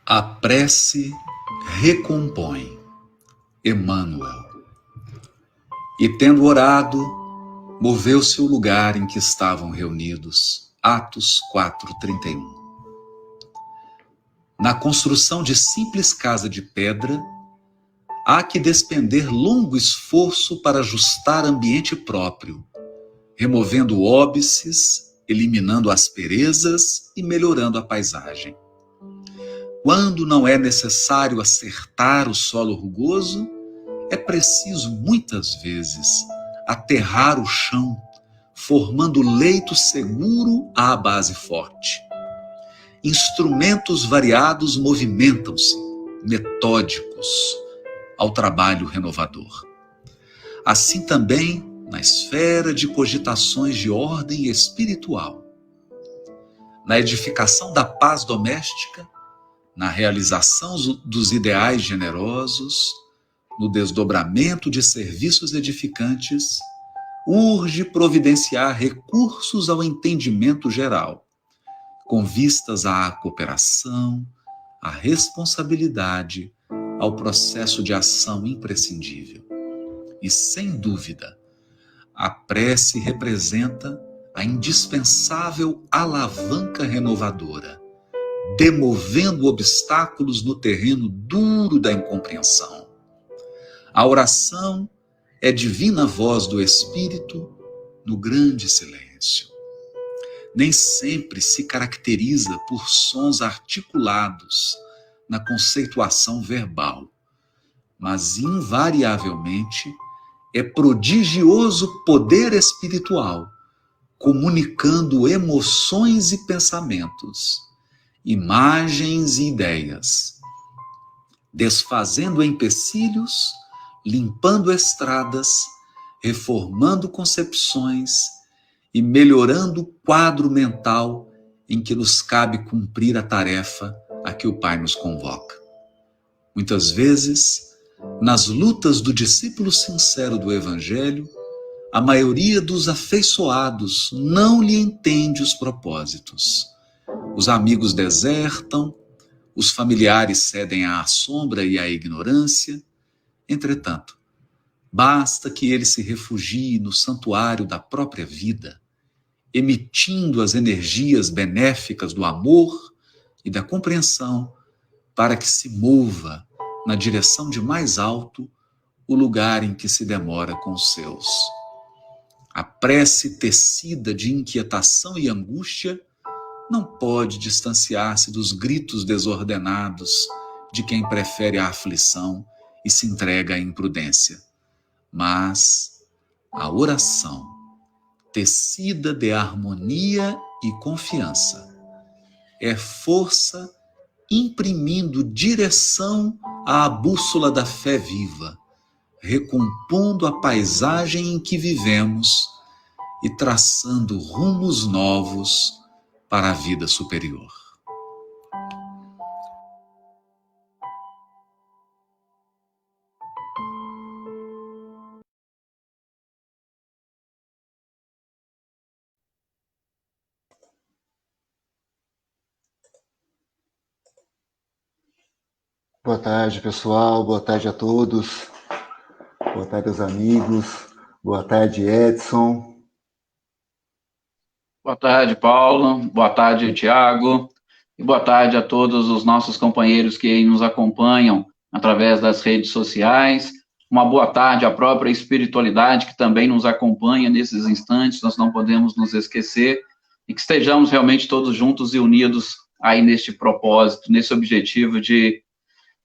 A prece recompõe. Emmanuel. E tendo orado, moveu-se o lugar em que estavam reunidos. Atos 4:31. Na construção de simples casa de pedra, há que despender longo esforço para ajustar ambiente próprio, removendo óbices, eliminando asperezas e melhorando a paisagem. Quando não é necessário acertar o solo rugoso, é preciso, muitas vezes, aterrar o chão, formando leito seguro à base forte. Instrumentos variados movimentam-se, metódicos, ao trabalho renovador. Assim também, na esfera de cogitações de ordem espiritual, na edificação da paz doméstica, na realização dos ideais generosos, no desdobramento de serviços edificantes, urge providenciar recursos ao entendimento geral, com vistas à cooperação, à responsabilidade, ao processo de ação imprescindível. E, sem dúvida, a prece representa a indispensável alavanca renovadora, demovendo obstáculos no terreno duro da incompreensão. A oração é divina voz do Espírito no grande silêncio. Nem sempre se caracteriza por sons articulados na conceituação verbal, mas invariavelmente é prodigioso poder espiritual, comunicando emoções e pensamentos, imagens e ideias, desfazendo empecilhos, limpando estradas, reformando concepções e melhorando o quadro mental em que nos cabe cumprir a tarefa a que o Pai nos convoca. Muitas vezes, nas lutas do discípulo sincero do Evangelho, a maioria dos afeiçoados não lhe entende os propósitos. Os amigos desertam, os familiares cedem à sombra e à ignorância. Entretanto, basta que ele se refugie no santuário da própria vida, emitindo as energias benéficas do amor e da compreensão, para que se mova na direção de mais alto o lugar em que se demora com os seus. A prece tecida de inquietação e angústia não pode distanciar-se dos gritos desordenados de quem prefere a aflição e se entrega à imprudência. Mas a oração, tecida de harmonia e confiança, é força imprimindo direção à bússola da fé viva, recompondo a paisagem em que vivemos e traçando rumos novos para a vida superior. Boa tarde, pessoal. Boa tarde a todos. Boa tarde aos amigos. Boa tarde, Edson. Boa tarde, Paulo. Boa tarde, Tiago. E boa tarde a todos os nossos companheiros que nos acompanham através das redes sociais. Uma boa tarde à própria espiritualidade que também nos acompanha nesses instantes. Nós não podemos nos esquecer e que estejamos realmente todos juntos e unidos aí neste propósito, nesse objetivo de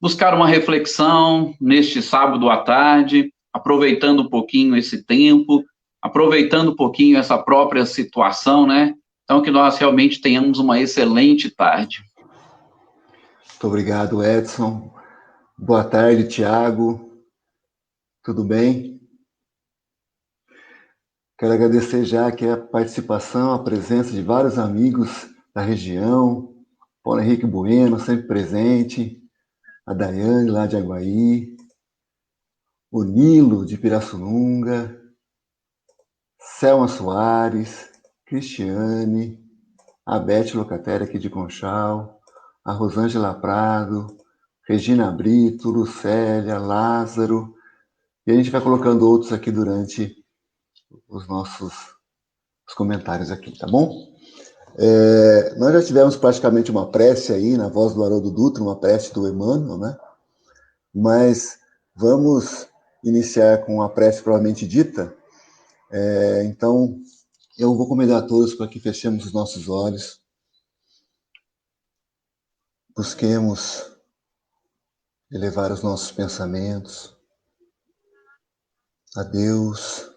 buscar uma reflexão neste sábado à tarde, aproveitando um pouquinho esse tempo, aproveitando um pouquinho essa própria situação, né? Então, que nós realmente tenhamos uma excelente tarde. Muito obrigado, Edson. Boa tarde, Tiago. Tudo bem? Quero agradecer já aqui a participação, a presença de vários amigos da região, Paulo Henrique Bueno, sempre presente, a Daiane, lá de Aguaí, o Nilo de Pirassununga, Selma Soares, Cristiane, a Beth Locatelli aqui de Conchal, a Rosângela Prado, Regina Brito, Lucélia, Lázaro, e a gente vai colocando outros aqui durante os nossos comentários aqui, tá bom? Nós já tivemos praticamente uma prece aí na voz do Haroldo Dutra, uma prece do Emmanuel, né? Mas vamos iniciar com a prece propriamente dita. Então, eu vou convidar a todos para que fechemos os nossos olhos, busquemos elevar os nossos pensamentos a Deus,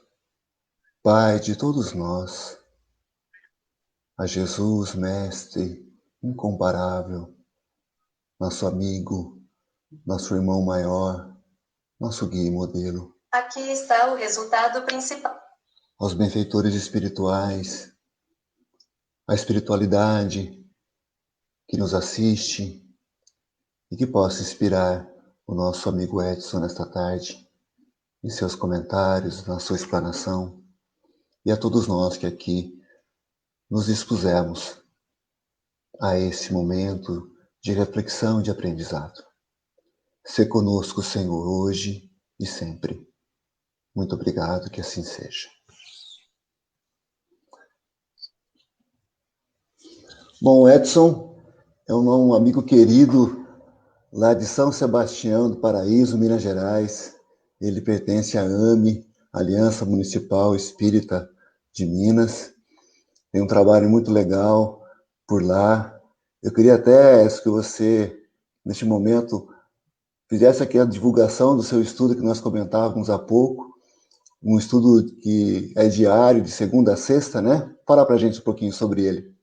Pai de todos nós, a Jesus, Mestre incomparável, nosso amigo, nosso irmão maior, nosso guia e modelo. Aqui está o resultado principal. Aos benfeitores espirituais, a espiritualidade que nos assiste e que possa inspirar o nosso amigo Edson nesta tarde, em seus comentários, na sua explanação, e a todos nós que aqui nos dispusemos a esse momento de reflexão e de aprendizado. Sê conosco, Senhor, hoje e sempre. Muito obrigado, que assim seja. Bom, o Edson é um amigo querido lá de São Sebastião do Paraíso, Minas Gerais. Ele pertence à AME, Aliança Municipal Espírita de Minas. Tem um trabalho muito legal por lá. Eu queria até que você, neste momento, fizesse aqui a divulgação do seu estudo que nós comentávamos há pouco, um estudo que é diário, de segunda a sexta, né? Fala pra gente um pouquinho sobre ele.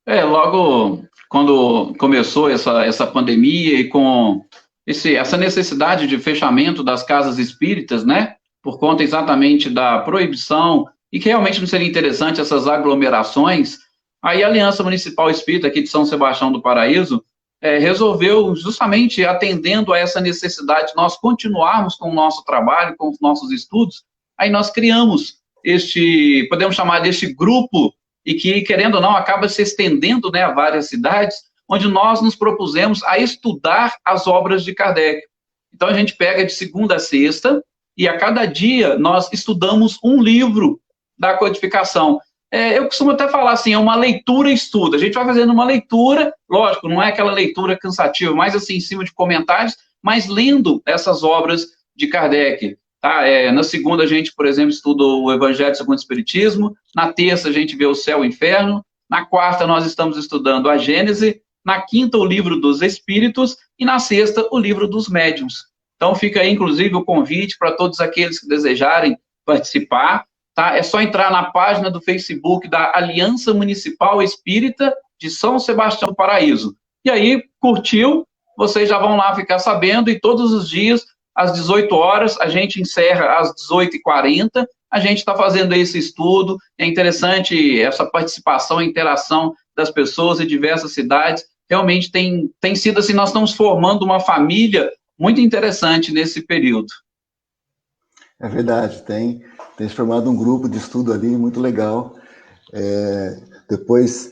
Logo quando começou essa pandemia e com essa necessidade de fechamento das casas espíritas, né, por conta exatamente da proibição, e que realmente não seria interessante essas aglomerações, aí a Aliança Municipal Espírita aqui de São Sebastião do Paraíso resolveu, justamente atendendo a essa necessidade, nós continuarmos com o nosso trabalho, com os nossos estudos, aí nós criamos podemos chamar deste grupo, e que, querendo ou não, acaba se estendendo, né, a várias cidades, onde nós nos propusemos a estudar as obras de Kardec. Então, a gente pega de segunda a sexta, e a cada dia nós estudamos um livro da codificação. Eu costumo até falar assim, é uma leitura-estudo. A gente vai fazendo uma leitura, lógico, não é aquela leitura cansativa, mas assim, em cima de comentários, mas lendo essas obras de Kardec. Tá? Na segunda a gente, por exemplo, estuda o Evangelho segundo o Espiritismo, na terça a gente vê o Céu e o Inferno, na quarta nós estamos estudando a Gênese, na quinta o Livro dos Espíritos e na sexta o Livro dos Médiuns. Então fica aí, inclusive, o convite para todos aqueles que desejarem participar, tá? É só entrar na página do Facebook da Aliança Municipal Espírita de São Sebastião do Paraíso. E aí, curtiu, vocês já vão lá ficar sabendo, e todos os dias às 18 horas, a gente encerra às 18h40, a gente está fazendo esse estudo, é interessante essa participação, interação das pessoas em diversas cidades, realmente tem sido assim, nós estamos formando uma família muito interessante nesse período. É verdade, tem se formado um grupo de estudo ali, muito legal. Depois,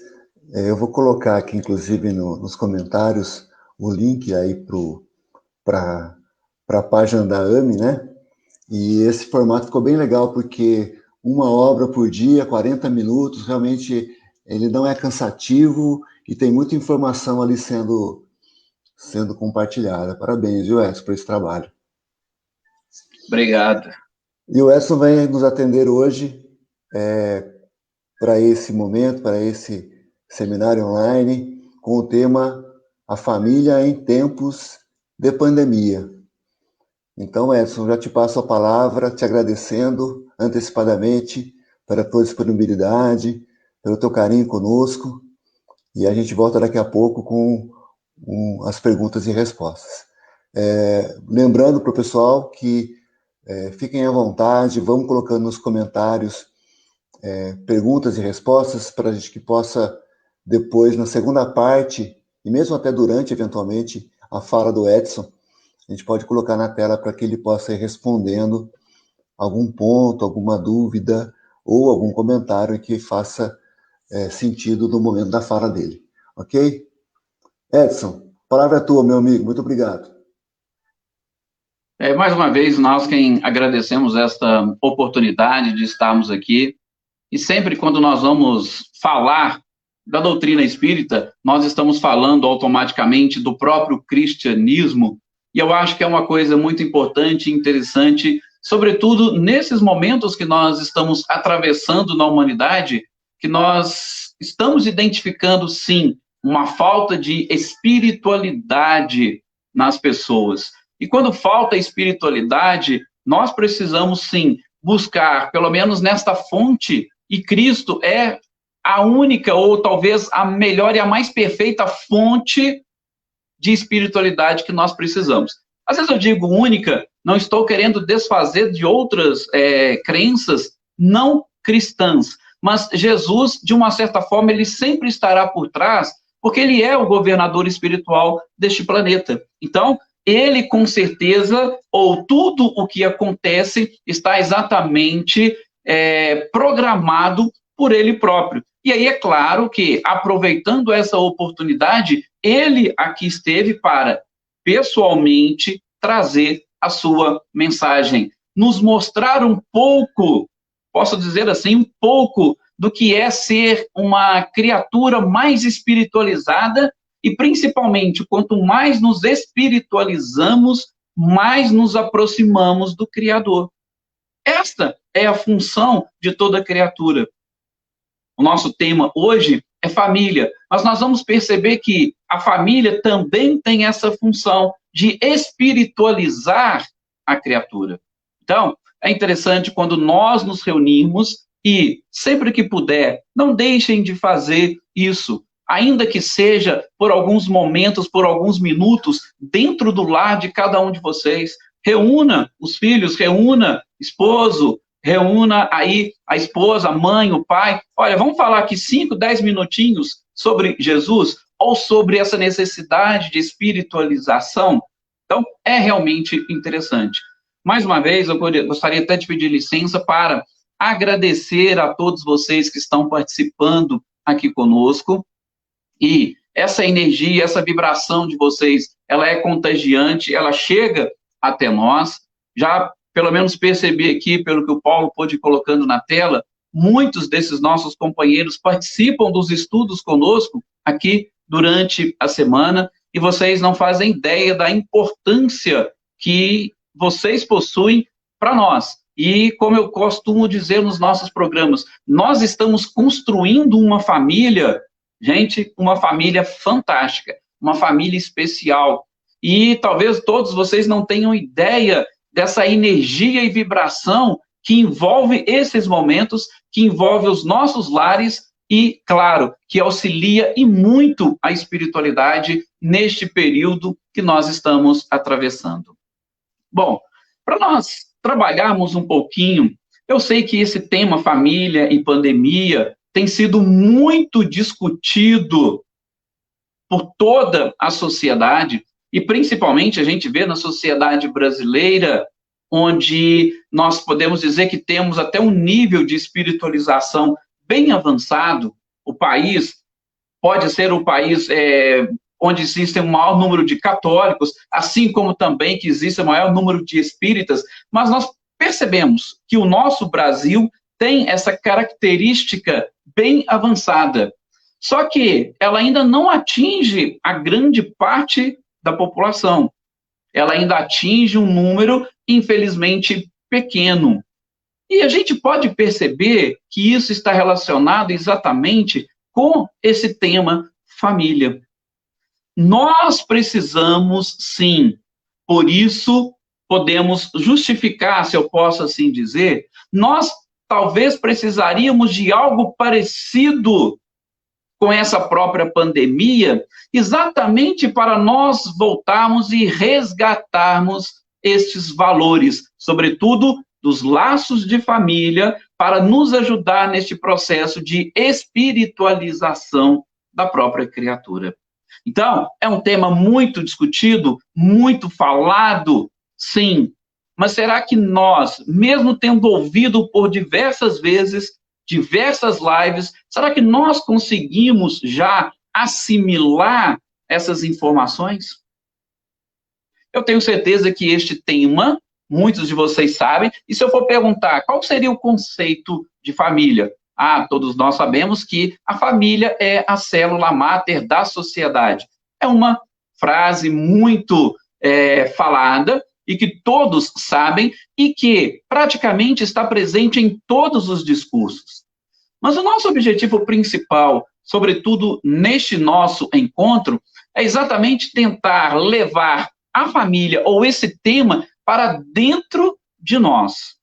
eu vou colocar aqui, inclusive, nos comentários, o link aí para a página da AME, né? E esse formato ficou bem legal, porque uma obra por dia, 40 minutos, realmente ele não é cansativo e tem muita informação ali sendo compartilhada. Parabéns, viu, Edson, por esse trabalho. Obrigado. E o Edson vai nos atender hoje para esse momento, para esse seminário online, com o tema A Família em Tempos de Pandemia. Então, Edson, já te passo a palavra, te agradecendo antecipadamente pela tua disponibilidade, pelo teu carinho conosco, e a gente volta daqui a pouco com as perguntas e respostas. Lembrando para o pessoal que fiquem à vontade, vamos colocando nos comentários perguntas e respostas para a gente que possa depois, na segunda parte, e mesmo até durante, eventualmente, a fala do Edson, a gente pode colocar na tela para que ele possa ir respondendo algum ponto, alguma dúvida ou algum comentário que faça sentido no momento da fala dele. Ok? Edson, a palavra é tua, meu amigo. Muito obrigado. Mais uma vez, nós quem agradecemos esta oportunidade de estarmos aqui. E sempre quando nós vamos falar da doutrina espírita, nós estamos falando automaticamente do próprio cristianismo. E eu acho que é uma coisa muito importante e interessante, sobretudo nesses momentos que nós estamos atravessando na humanidade, que nós estamos identificando, sim, uma falta de espiritualidade nas pessoas. E quando falta espiritualidade, nós precisamos, sim, buscar, pelo menos nesta fonte, e Cristo é a única, ou talvez a melhor e a mais perfeita fonte de espiritualidade que nós precisamos. Às vezes eu digo única, não estou querendo desfazer de outras crenças não cristãs, mas Jesus, de uma certa forma, ele sempre estará por trás, porque ele é o governador espiritual deste planeta. Então, ele, com certeza, ou tudo o que acontece, está exatamente programado por ele próprio. E aí é claro que, aproveitando essa oportunidade, ele aqui esteve para, pessoalmente, trazer a sua mensagem, nos mostrar um pouco, posso dizer assim, um pouco do que é ser uma criatura mais espiritualizada e, principalmente, quanto mais nos espiritualizamos, mais nos aproximamos do Criador. Esta é a função de toda criatura. O nosso tema hoje é família, mas nós vamos perceber que a família também tem essa função de espiritualizar a criatura. Então, é interessante quando nós nos reunirmos e, sempre que puder, não deixem de fazer isso, ainda que seja por alguns momentos, por alguns minutos, dentro do lar de cada um de vocês. Reúna os filhos, reúna esposo, reúna aí a esposa, a mãe, o pai. Olha, vamos falar aqui 5, 10 minutinhos sobre Jesus ou sobre essa necessidade de espiritualização. Então, é realmente interessante. Mais uma vez, eu gostaria até de pedir licença para agradecer a todos vocês que estão participando aqui conosco. E essa energia, essa vibração de vocês, ela é contagiante, ela chega até nós. Já, pelo menos, percebi aqui, pelo que o Paulo pôde colocando na tela, muitos desses nossos companheiros participam dos estudos conosco aqui durante a semana, e vocês não fazem ideia da importância que vocês possuem para nós. E, como eu costumo dizer nos nossos programas, nós estamos construindo uma família, gente, uma família fantástica, uma família especial. E talvez todos vocês não tenham ideia dessa energia e vibração que envolve esses momentos, que envolve os nossos lares e, claro, que auxilia e muito a espiritualidade neste período que nós estamos atravessando. Bom, para nós trabalharmos um pouquinho, eu sei que esse tema família e pandemia tem sido muito discutido por toda a sociedade, e principalmente a gente vê na sociedade brasileira, onde nós podemos dizer que temos até um nível de espiritualização bem avançado. O país pode ser o país onde existe um maior número de católicos, assim como também que existe o maior número de espíritas, mas nós percebemos que o nosso Brasil tem essa característica bem avançada. Só que ela ainda não atinge a grande parte da população. Ela ainda atinge um número, infelizmente, pequeno. E a gente pode perceber que isso está relacionado exatamente com esse tema família. Nós precisamos, sim, por isso podemos justificar, se eu posso assim dizer, nós talvez precisaríamos de algo parecido com essa própria pandemia, exatamente para nós voltarmos e resgatarmos estes valores, sobretudo dos laços de família, para nos ajudar neste processo de espiritualização da própria criatura. Então, é um tema muito discutido, muito falado, sim. Mas será que nós, mesmo tendo ouvido por diversas vezes, diversas lives, será que nós conseguimos já assimilar essas informações? Eu tenho certeza que este tema, muitos de vocês sabem, e se eu for perguntar qual seria o conceito de família? Todos nós sabemos que a família é a célula máter da sociedade. É uma frase muito falada e que todos sabem e que praticamente está presente em todos os discursos. Mas o nosso objetivo principal, sobretudo neste nosso encontro, é exatamente tentar levar a família ou esse tema para dentro de nós.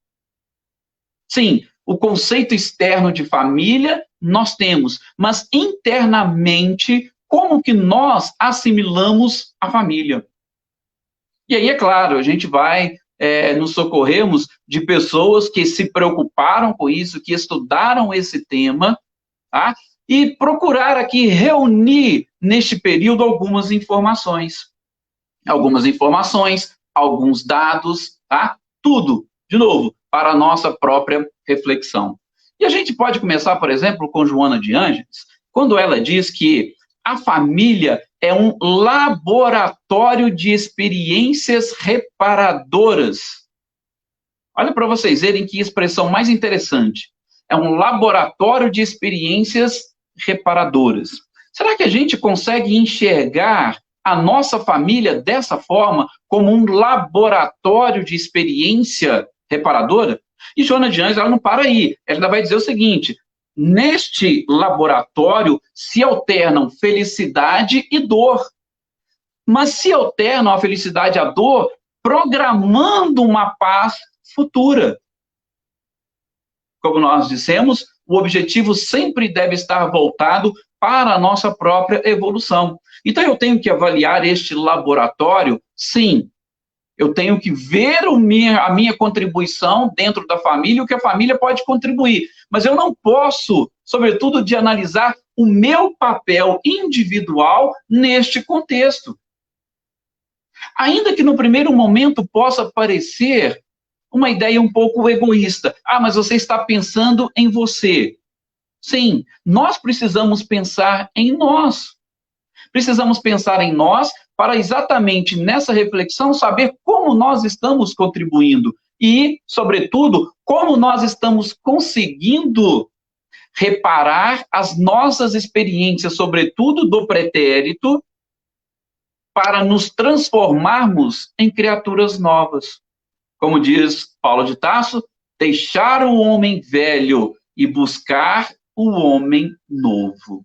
Sim, o conceito externo de família nós temos, mas internamente, como que nós assimilamos a família? E aí, é claro, a gente vai nos socorrermos de pessoas que se preocuparam com isso, que estudaram esse tema, tá? E procurar aqui reunir, neste período, algumas informações, alguns dados, tá? Tudo, de novo, para a nossa própria reflexão. E a gente pode começar, por exemplo, com Joana de Ângeles, quando ela diz que a família é um laboratório de experiências reparadoras. Olha para vocês verem que expressão mais interessante. É um laboratório de experiências reparadoras. Será que a gente consegue enxergar a nossa família dessa forma, como um laboratório de experiência reparadora? E Joana de Ângeles, ela não para aí. Ela vai dizer o seguinte: neste laboratório se alternam felicidade e dor. Mas se alternam a felicidade e a dor, programando uma paz futura. Como nós dissemos, o objetivo sempre deve estar voltado para a nossa própria evolução. Então, eu tenho que avaliar este laboratório, sim. Eu tenho que ver a minha contribuição dentro da família, o que a família pode contribuir. Mas eu não posso, sobretudo, de analisar o meu papel individual neste contexto. Ainda que no primeiro momento possa parecer uma ideia um pouco egoísta. Mas você está pensando em você. Sim, nós precisamos pensar em nós. Precisamos pensar em nós para exatamente nessa reflexão saber como nós estamos contribuindo e, sobretudo, como nós estamos conseguindo reparar as nossas experiências, sobretudo do pretérito, para nos transformarmos em criaturas novas. Como diz Paulo de Tarso, deixar o homem velho e buscar o homem novo.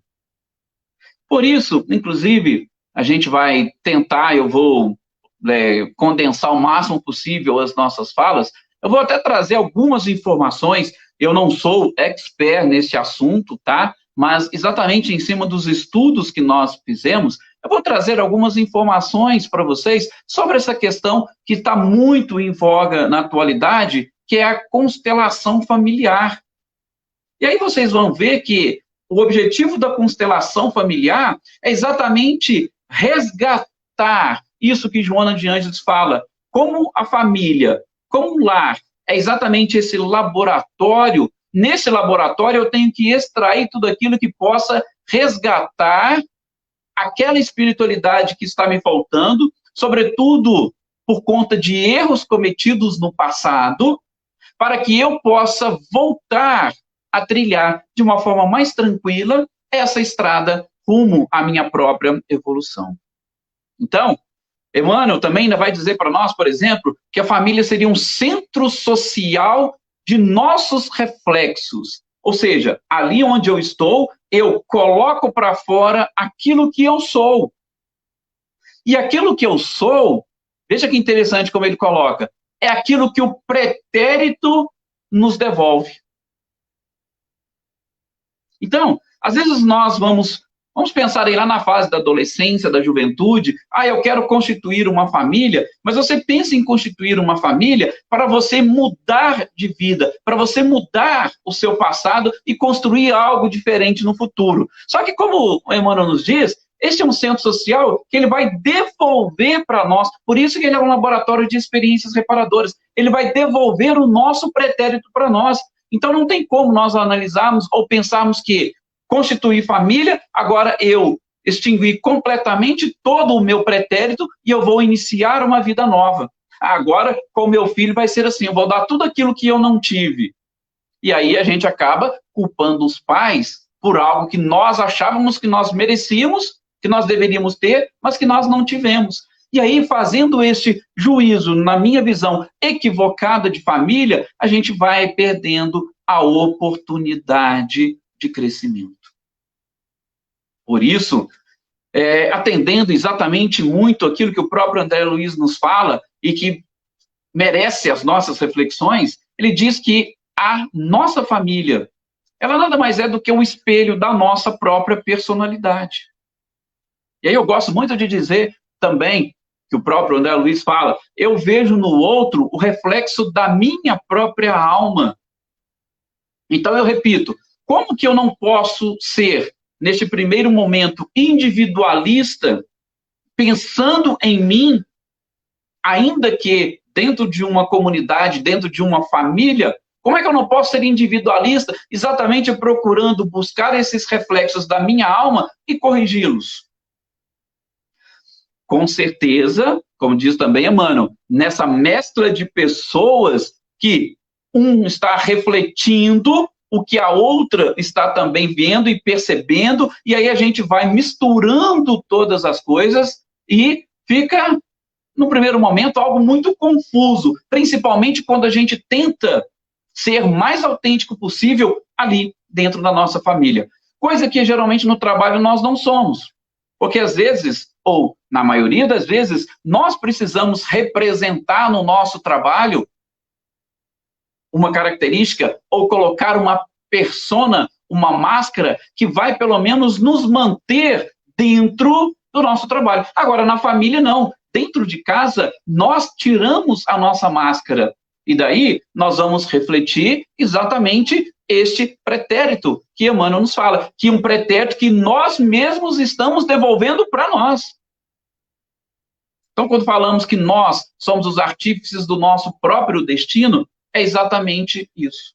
Por isso, inclusive, a gente vai tentar, eu vou condensar o máximo possível as nossas falas, eu vou até trazer algumas informações, eu não sou expert nesse assunto, tá? Mas exatamente em cima dos estudos que nós fizemos, eu vou trazer algumas informações para vocês sobre essa questão que está muito em voga na atualidade, que é a constelação familiar. E aí vocês vão ver que o objetivo da constelação familiar é exatamente resgatar isso que Joana de Ângeles fala, como a família, como o lar, é exatamente esse laboratório. Nesse laboratório eu tenho que extrair tudo aquilo que possa resgatar aquela espiritualidade que está me faltando, sobretudo por conta de erros cometidos no passado, para que eu possa voltar a trilhar de uma forma mais tranquila essa estrada rumo à minha própria evolução. Então, Emmanuel também ainda vai dizer para nós, por exemplo, que a família seria um centro social de nossos reflexos. Ou seja, ali onde eu estou, eu coloco para fora aquilo que eu sou. E aquilo que eu sou, veja que interessante como ele coloca, é aquilo que o pretérito nos devolve. Então, às vezes nós vamos pensar aí lá na fase da adolescência, da juventude, eu quero constituir uma família, mas você pensa em constituir uma família para você mudar de vida, para você mudar o seu passado e construir algo diferente no futuro. Só que como o Emmanuel nos diz, Este é um centro social que ele vai devolver para nós, por isso que ele é um laboratório de experiências reparadoras, ele vai devolver o nosso pretérito para nós. Então não tem como nós analisarmos ou pensarmos que constituir família, agora eu extingui completamente todo o meu pretérito e eu vou iniciar uma vida nova. Agora, com o meu filho vai ser assim, eu vou dar tudo aquilo que eu não tive. E aí a gente acaba culpando os pais por algo que nós achávamos que nós merecíamos, que nós deveríamos ter, mas que nós não tivemos. E aí, fazendo este juízo, na minha visão, equivocada de família, a gente vai perdendo a oportunidade de crescimento. Por isso, atendendo exatamente muito aquilo que o próprio André Luiz nos fala e que merece as nossas reflexões, ele diz que a nossa família, ela nada mais é do que um espelho da nossa própria personalidade. E aí eu gosto muito de dizer também, que o próprio André Luiz fala, eu vejo no outro o reflexo da minha própria alma. Então eu repito, como que eu não posso ser, neste primeiro momento, individualista, pensando em mim, ainda que dentro de uma comunidade, dentro de uma família, como é que eu não posso ser individualista, exatamente procurando buscar esses reflexos da minha alma e corrigi-los? Com certeza, como diz também Emmanuel, nessa mescla de pessoas que um está refletindo o que a outra está também vendo e percebendo, e aí a gente vai misturando todas as coisas e fica, no primeiro momento, algo muito confuso, principalmente quando a gente tenta ser mais autêntico possível ali dentro da nossa família. Coisa que geralmente no trabalho nós não somos, porque às vezes, ou na maioria das vezes, nós precisamos representar no nosso trabalho uma característica ou colocar uma persona, uma máscara que vai pelo menos nos manter dentro do nosso trabalho. Agora, na família, não. Dentro de casa, nós tiramos a nossa máscara. E daí, nós vamos refletir exatamente este pretérito que Emmanuel nos fala, que é um pretérito que nós mesmos estamos devolvendo para nós. Então, quando falamos que nós somos os artífices do nosso próprio destino, é exatamente isso.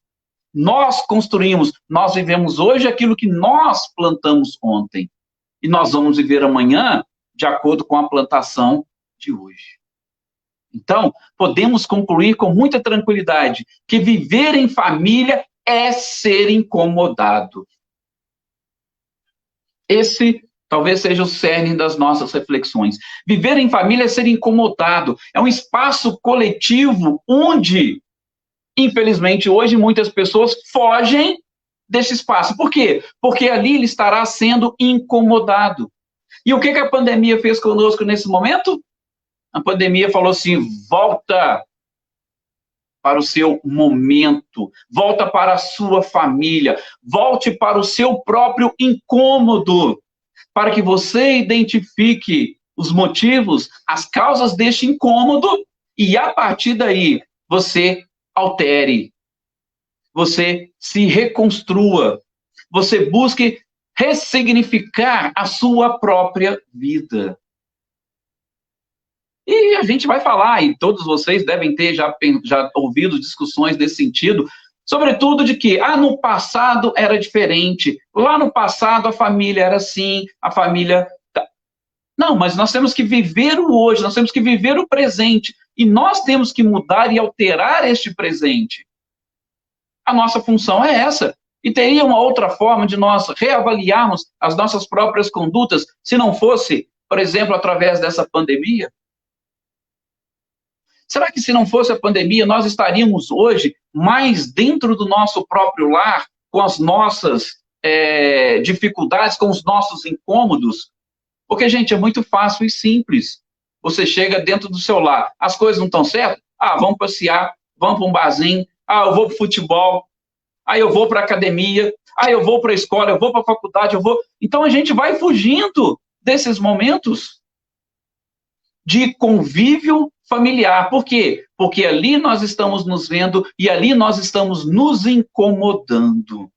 Nós construímos, nós vivemos hoje aquilo que nós plantamos ontem. E nós vamos viver amanhã de acordo com a plantação de hoje. Então, podemos concluir com muita tranquilidade que viver em família é ser incomodado. Esse talvez seja o cerne das nossas reflexões. Viver em família é ser incomodado. É um espaço coletivo onde, infelizmente, hoje muitas pessoas fogem desse espaço. Por quê? Porque ali ele estará sendo incomodado. E o que a pandemia fez conosco nesse momento? A pandemia falou assim, volta para o seu momento, volta para a sua família, volte para o seu próprio incômodo, para que você identifique os motivos, as causas deste incômodo, e a partir daí você altere, você se reconstrua, você busque ressignificar a sua própria vida. E a gente vai falar, e todos vocês devem ter já ouvido discussões desse sentido, sobretudo de que, no passado era diferente, lá no passado a família era assim, a família... Não, mas nós temos que viver o hoje, nós temos que viver o presente, e nós temos que mudar e alterar este presente. A nossa função é essa. E teria uma outra forma de nós reavaliarmos as nossas próprias condutas, se não fosse, por exemplo, através dessa pandemia? Será que se não fosse a pandemia, nós estaríamos hoje mais dentro do nosso próprio lar, com as nossas dificuldades, com os nossos incômodos? Porque, gente, é muito fácil e simples. Você chega dentro do seu lar, as coisas não estão certas? Vamos passear, vamos para um barzinho, eu vou para o futebol, eu vou para a academia, eu vou para a escola, eu vou para a faculdade, eu vou... Então, a gente vai fugindo desses momentos de convívio familiar. Por quê? Porque ali nós estamos nos vendo e ali nós estamos nos incomodando.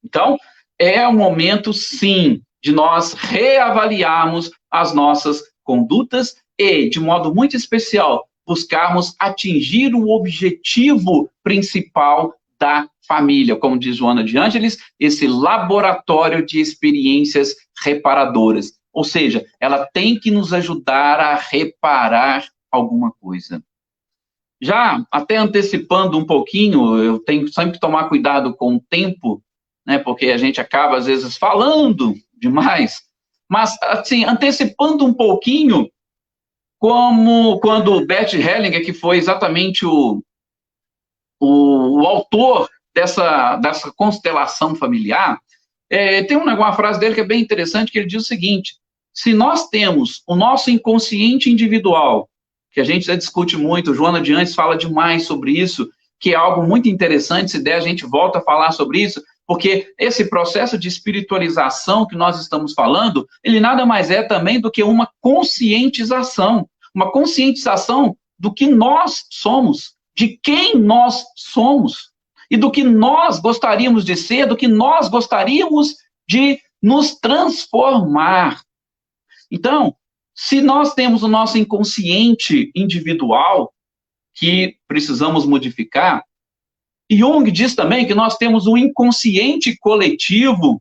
Então, é um momento, sim, de nós reavaliarmos as nossas condutas e, de modo muito especial, buscarmos atingir o objetivo principal da família, como diz Joana de Ângeles, esse laboratório de experiências reparadoras. Ou seja, ela tem que nos ajudar a reparar alguma coisa. Já até antecipando um pouquinho, eu tenho sempre que tomar cuidado com o tempo, né, porque a gente acaba, às vezes, falando demais, mas, assim, antecipando um pouquinho, como quando Bert Hellinger, que foi exatamente o autor dessa constelação familiar, tem uma frase dele que é bem interessante, que ele diz o seguinte: se nós temos o nosso inconsciente individual, que a gente já discute muito, Joana de Ângeles fala demais sobre isso, que é algo muito interessante, se der a gente volta a falar sobre isso, porque esse processo de espiritualização que nós estamos falando, ele nada mais é também do que uma conscientização do que nós somos, de quem nós somos, e do que nós gostaríamos de ser, do que nós gostaríamos de nos transformar. Então, se nós temos o nosso inconsciente individual, que precisamos modificar, Jung diz também que nós temos um inconsciente coletivo,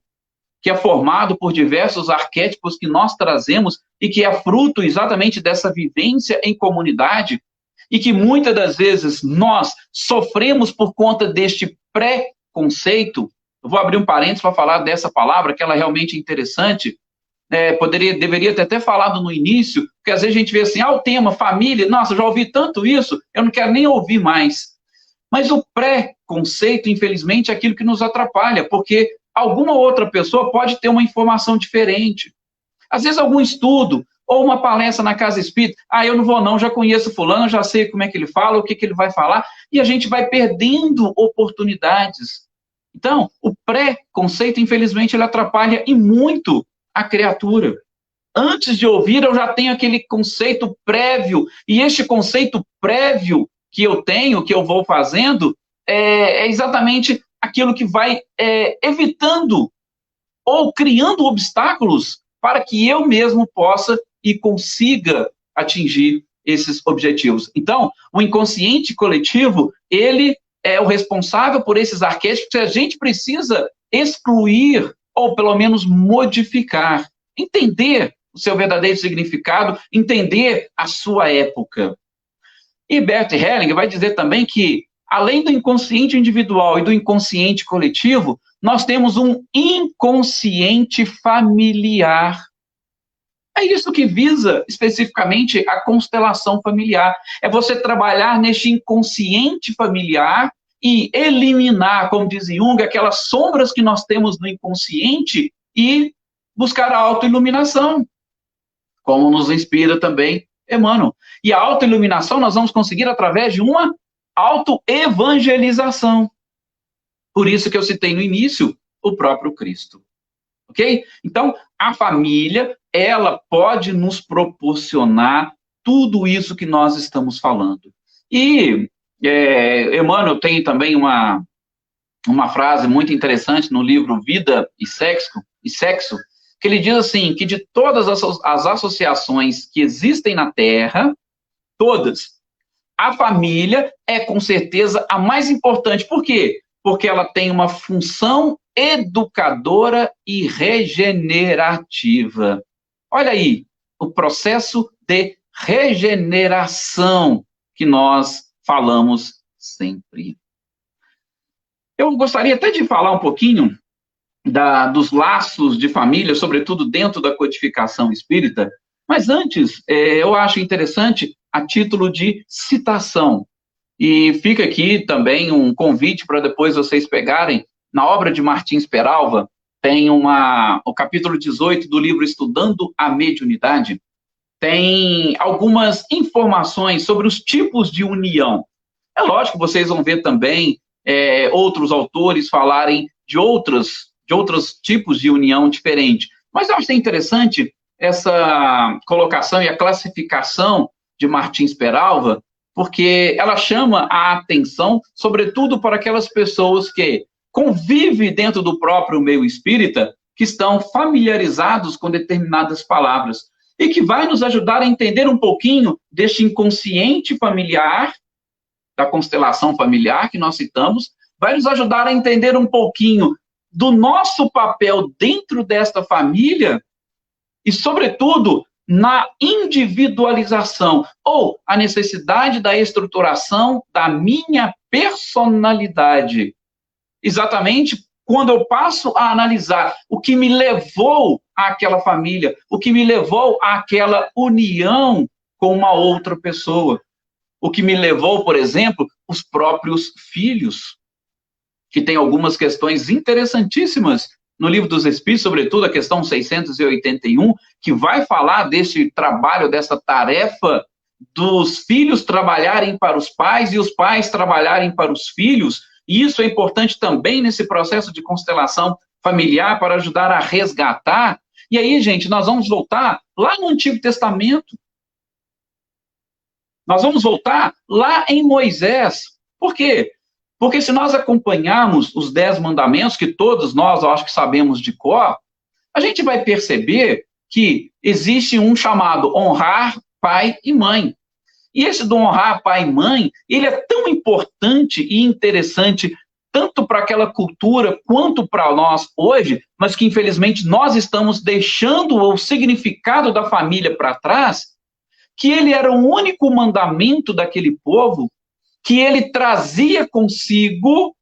que é formado por diversos arquétipos que nós trazemos e que é fruto exatamente dessa vivência em comunidade, e que muitas das vezes nós sofremos por conta deste pré-conceito. Eu vou abrir um parênteses para falar dessa palavra, que ela é realmente interessante. Deveria ter até falado no início, porque às vezes a gente vê assim, o tema família, nossa, eu já ouvi tanto isso, eu não quero nem ouvir mais. Mas o pré-conceito, infelizmente, é aquilo que nos atrapalha, porque alguma outra pessoa pode ter uma informação diferente. Às vezes algum estudo, ou uma palestra na casa espírita, eu não vou não, já conheço fulano, já sei como é que ele fala, o que ele vai falar, e a gente vai perdendo oportunidades. Então, o pré-conceito, infelizmente, ele atrapalha e muito a criatura. Antes de ouvir, eu já tenho aquele conceito prévio, e este conceito prévio que eu tenho, que eu vou fazendo, é exatamente aquilo que vai evitando ou criando obstáculos para que eu mesmo possa e consiga atingir esses objetivos. Então, o inconsciente coletivo, ele é o responsável por esses arquétipos que a gente precisa excluir ou pelo menos modificar, entender o seu verdadeiro significado, entender a sua época. E Bert Hellinger vai dizer também que, além do inconsciente individual e do inconsciente coletivo, nós temos um inconsciente familiar. É isso que visa especificamente a constelação familiar. É você trabalhar neste inconsciente familiar e eliminar, como diz Jung, aquelas sombras que nós temos no inconsciente e buscar a autoiluminação, como nos inspira também Emmanuel. E a autoiluminação nós vamos conseguir através de uma autoevangelização. Por isso que eu citei no início o próprio Cristo. Ok? Então, a família, ela pode nos proporcionar tudo isso que nós estamos falando. E Emmanuel tem também uma frase muito interessante no livro Vida e Sexo, que ele diz assim, que de todas as associações que existem na Terra, todas, a família é com certeza a mais importante. Por quê? Porque ela tem uma função educadora e regenerativa. Olha aí, o processo de regeneração que nós falamos sempre. Eu gostaria até de falar um pouquinho dos laços de família, sobretudo dentro da codificação espírita, mas antes, eu acho interessante a título de citação. E fica aqui também um convite para depois vocês pegarem, na obra de Martins Peralva, tem o capítulo 18 do livro Estudando a Mediunidade, tem algumas informações sobre os tipos de união. É lógico que vocês vão ver também outros autores falarem de outros tipos de união diferente. Mas eu acho interessante essa colocação e a classificação de Martins Peralva, porque ela chama a atenção, sobretudo para aquelas pessoas que convivem dentro do próprio meio espírita, que estão familiarizados com determinadas palavras e que vai nos ajudar a entender um pouquinho deste inconsciente familiar, da constelação familiar que nós citamos, vai nos ajudar a entender um pouquinho do nosso papel dentro desta família e, sobretudo, na individualização ou a necessidade da estruturação da minha personalidade. Exatamente quando eu passo a analisar o que me levou àquela família, o que me levou àquela união com uma outra pessoa, o que me levou, por exemplo, os próprios filhos, que tem algumas questões interessantíssimas no Livro dos Espíritos, sobretudo a questão 681, que vai falar desse trabalho, dessa tarefa dos filhos trabalharem para os pais e os pais trabalharem para os filhos. E isso é importante também nesse processo de constelação familiar para ajudar a resgatar. E aí, gente, nós vamos voltar lá no Antigo Testamento. Nós vamos voltar lá em Moisés. Por quê? Porque se nós acompanharmos os 10 mandamentos, que todos nós, eu acho que sabemos de cor, a gente vai perceber que existe um chamado honrar pai e mãe. E esse do honrar pai e mãe, ele é tão importante e interessante, tanto para aquela cultura quanto para nós hoje, mas que infelizmente nós estamos deixando o significado da família para trás, que ele era o único mandamento daquele povo que ele trazia consigo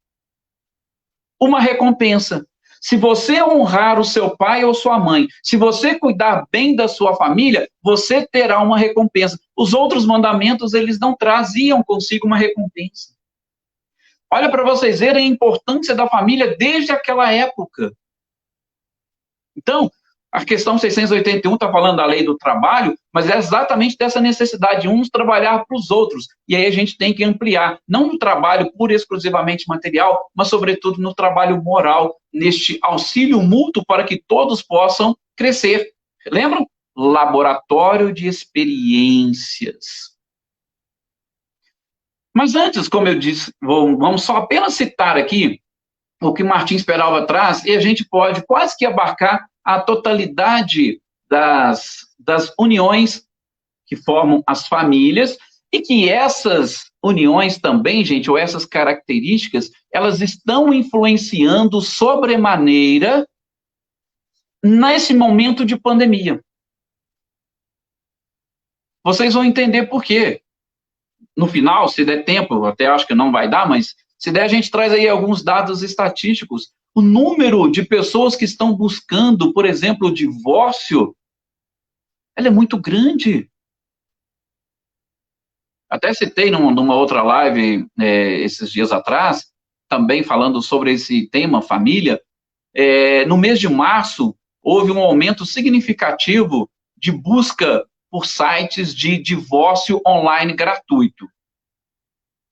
uma recompensa. Se você honrar o seu pai ou sua mãe, se você cuidar bem da sua família, você terá uma recompensa. Os outros mandamentos, eles não traziam consigo uma recompensa. Olha para vocês verem a importância da família desde aquela época. Então, a questão 681 está falando da lei do trabalho, mas é exatamente dessa necessidade de uns trabalhar para os outros. E aí a gente tem que ampliar, não no trabalho pura e exclusivamente material, mas sobretudo no trabalho moral, neste auxílio mútuo para que todos possam crescer. Lembram? Laboratório de experiências. Mas antes, como eu disse, vamos só apenas citar aqui o que Martins Peralva traz, e a gente pode quase que abarcar a totalidade das uniões que formam as famílias, e que essas uniões também, gente, ou essas características, elas estão influenciando sobremaneira nesse momento de pandemia. Vocês vão entender por quê. No final, se der tempo, até acho que não vai dar, mas se der, a gente traz aí alguns dados estatísticos. O número de pessoas que estão buscando, por exemplo, o divórcio, ela é muito grande. Até citei numa outra live, esses dias atrás, também falando sobre esse tema, família. No mês de março, houve um aumento significativo de busca por sites de divórcio online gratuito.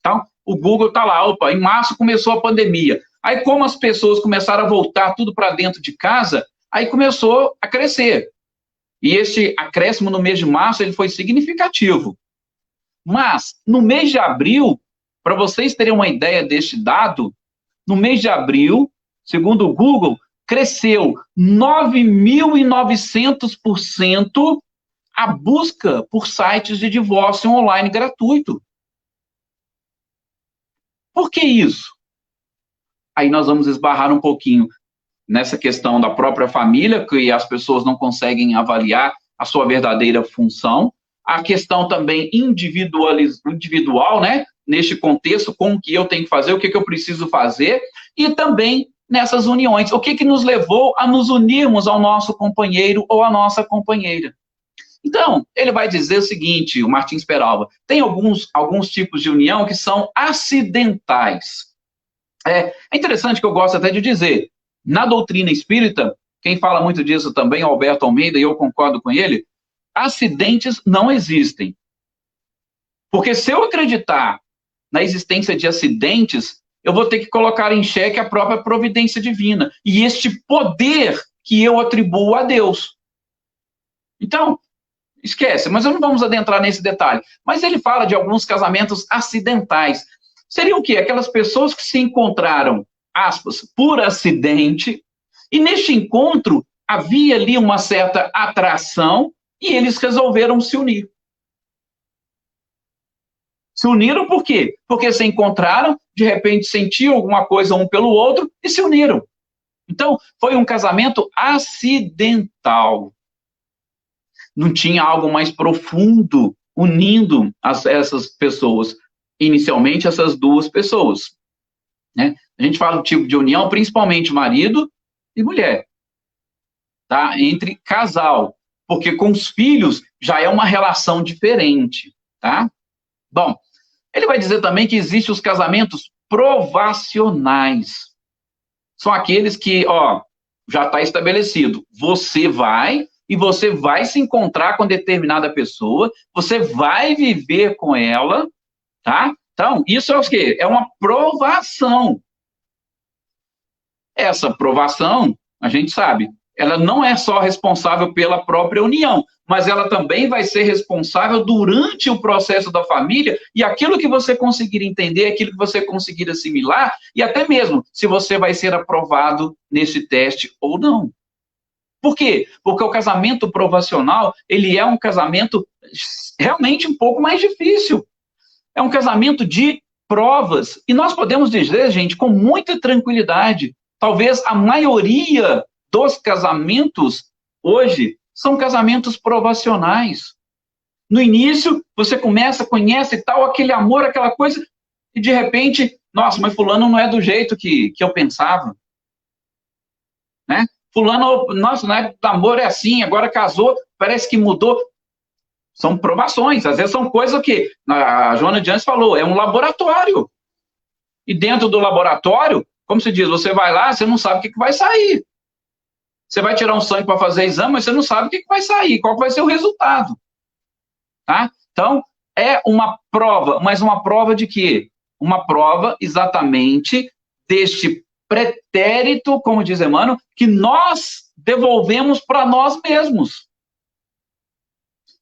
Então, o Google está lá, opa, em março começou a pandemia. Aí, como as pessoas começaram a voltar tudo para dentro de casa, aí começou a crescer. E esse acréscimo no mês de março, ele foi significativo. Mas, no mês de abril, para vocês terem uma ideia deste dado, no mês de abril, segundo o Google, cresceu 9.900% a busca por sites de divórcio online gratuito. Por que isso? Aí nós vamos esbarrar um pouquinho nessa questão da própria família, que as pessoas não conseguem avaliar a sua verdadeira função. A questão também individual, né? Neste contexto, como que eu tenho que fazer, o que eu preciso fazer, e também nessas uniões. O que nos levou a nos unirmos ao nosso companheiro ou à nossa companheira? Então, ele vai dizer o seguinte, o Martins Peralva, tem alguns tipos de união que são acidentais. É interessante que eu gosto até de dizer, na doutrina espírita, quem fala muito disso também é Alberto Almeida, e eu concordo com ele, acidentes não existem. Porque se eu acreditar na existência de acidentes, eu vou ter que colocar em xeque a própria providência divina, e este poder que eu atribuo a Deus. Então, esquece, mas não vamos adentrar nesse detalhe. Mas ele fala de alguns casamentos acidentais. Seriam o quê? Aquelas pessoas que se encontraram, aspas, por acidente, E neste encontro, havia ali uma certa atração e eles resolveram se unir. Se uniram por quê? Porque se encontraram, de repente sentiam alguma coisa um pelo outro e se uniram. Então, foi um casamento acidental. Não tinha algo mais profundo unindo essas pessoas. Inicialmente, essas duas pessoas. Né? A gente fala do tipo de união, principalmente marido e mulher. Tá? Entre casal. Porque com os filhos já é uma relação diferente. Tá? Bom, ele vai dizer também que existem os casamentos provacionais. São aqueles que, já está estabelecido. Você vai se encontrar com determinada pessoa, você vai viver com ela, tá? Então, isso é o quê? É uma provação. Essa provação, a gente sabe, ela não é só responsável pela própria união, mas ela também vai ser responsável durante o processo da família e aquilo que você conseguir entender, aquilo que você conseguir assimilar, e até mesmo se você vai ser aprovado nesse teste ou não. Por quê? Porque o casamento provacional, ele é um casamento realmente um pouco mais difícil. É um casamento de provas. E nós podemos dizer, gente, com muita tranquilidade, talvez a maioria dos casamentos hoje são casamentos provacionais. No início, você começa, conhece e tal, aquele amor, aquela coisa, e de repente, nossa, mas fulano não é do jeito que eu pensava. Né? Fulano, nossa, na época do amor é assim, agora casou, parece que mudou. São provações, às vezes são coisas que, a Joana de Anjos falou, é um laboratório. E dentro do laboratório, como se diz, você vai lá, você não sabe o que vai sair. Você vai tirar um sangue para fazer exame, mas você não sabe o que vai sair, qual vai ser o resultado. Tá? Então, é uma prova, mas uma prova de quê? Uma prova exatamente deste pretérito, como diz Emmanuel, que nós devolvemos para nós mesmos.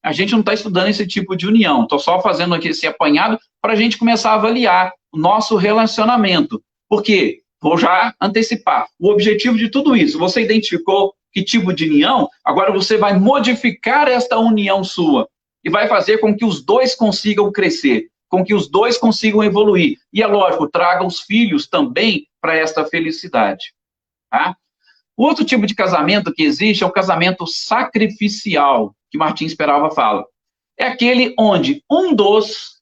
A gente não está estudando esse tipo de união, estou só fazendo aqui esse apanhado para a gente começar a avaliar o nosso relacionamento. Por quê? Vou já antecipar. O objetivo de tudo isso, você identificou que tipo de união, agora você vai modificar esta união sua e vai fazer com que os dois consigam crescer, com que os dois consigam evoluir. E é lógico, traga os filhos também para esta felicidade. Tá? O outro tipo de casamento que existe é o casamento sacrificial, que Martins Peralva fala. É aquele onde um dos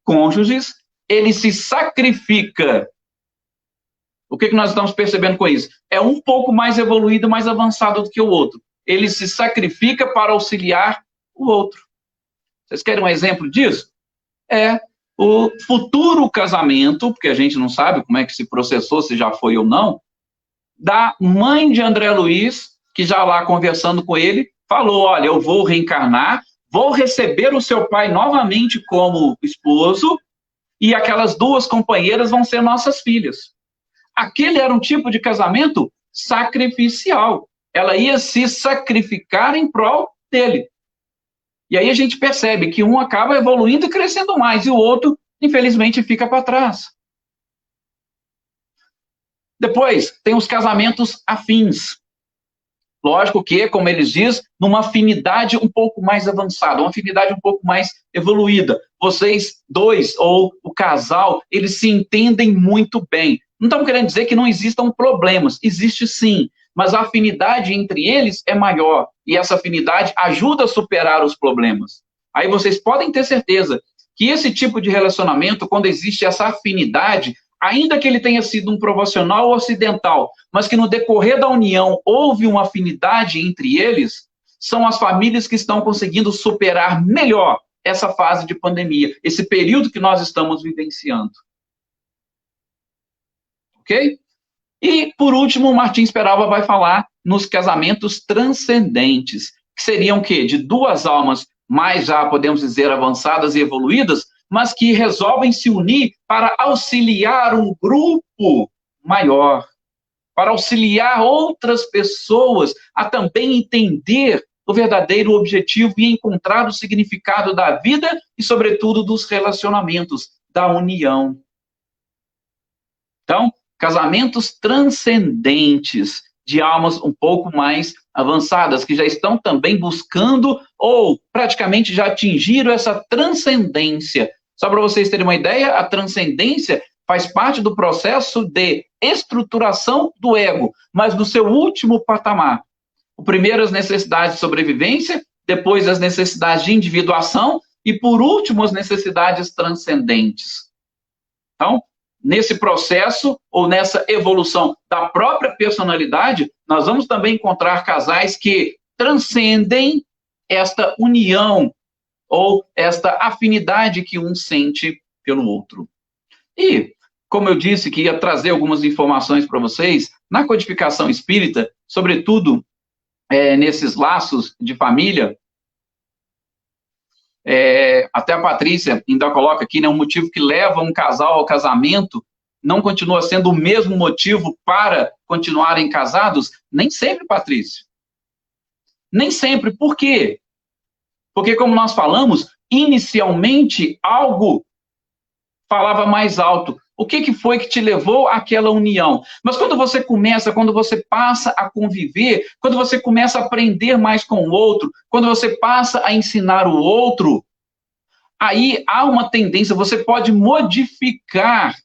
cônjuges, ele se sacrifica. O que nós estamos percebendo com isso? É um pouco mais evoluído, mais avançado do que o outro. Ele se sacrifica para auxiliar o outro. Vocês querem um exemplo disso? É o futuro casamento, porque a gente não sabe como é que se processou, se já foi ou não, da mãe de André Luiz, que já lá conversando com ele, falou, olha, eu vou reencarnar, vou receber o seu pai novamente como esposo, e aquelas duas companheiras vão ser nossas filhas. Aquele era um tipo de casamento sacrificial. Ela ia se sacrificar em prol dele. E aí a gente percebe que um acaba evoluindo e crescendo mais, e o outro, infelizmente, fica para trás. Depois, tem os casamentos afins. Lógico que, como eles dizem, numa afinidade um pouco mais avançada, uma afinidade um pouco mais evoluída. Vocês dois, ou o casal, eles se entendem muito bem. Não estamos querendo dizer que não existam problemas. Existe sim, mas a afinidade entre eles é maior. E essa afinidade ajuda a superar os problemas. Aí vocês podem ter certeza que esse tipo de relacionamento, quando existe essa afinidade, ainda que ele tenha sido um provacional ou acidental, mas que no decorrer da união houve uma afinidade entre eles, são as famílias que estão conseguindo superar melhor essa fase de pandemia, esse período que nós estamos vivenciando. Ok? E, por último, o Martins Peralva vai falar nos casamentos transcendentes, que seriam o quê? De duas almas mais, já podemos dizer, avançadas e evoluídas, mas que resolvem se unir para auxiliar um grupo maior, para auxiliar outras pessoas a também entender o verdadeiro objetivo e encontrar o significado da vida e, sobretudo, dos relacionamentos, da união. Então, casamentos transcendentes, de almas um pouco mais avançadas, que já estão também buscando ou praticamente já atingiram essa transcendência. Só para vocês terem uma ideia, a transcendência faz parte do processo de estruturação do ego, mas do seu último patamar. O primeiro, as necessidades de sobrevivência, depois as necessidades de individuação e, por último, as necessidades transcendentes. Então, nesse processo ou nessa evolução da própria personalidade, nós vamos também encontrar casais que transcendem esta união ou esta afinidade que um sente pelo outro. E, como eu disse que ia trazer algumas informações para vocês, na codificação espírita, sobretudo nesses laços de família, até a Patrícia ainda coloca aqui, né, um motivo que leva um casal ao casamento não continua sendo o mesmo motivo para continuarem casados? Nem sempre, Patrícia. Nem sempre. Por quê? Porque, como nós falamos, inicialmente algo falava mais alto. O que foi que te levou àquela união? Mas quando você começa, quando você passa a conviver, quando você começa a aprender mais com o outro, quando você passa a ensinar o outro, aí há uma tendência, você pode modificar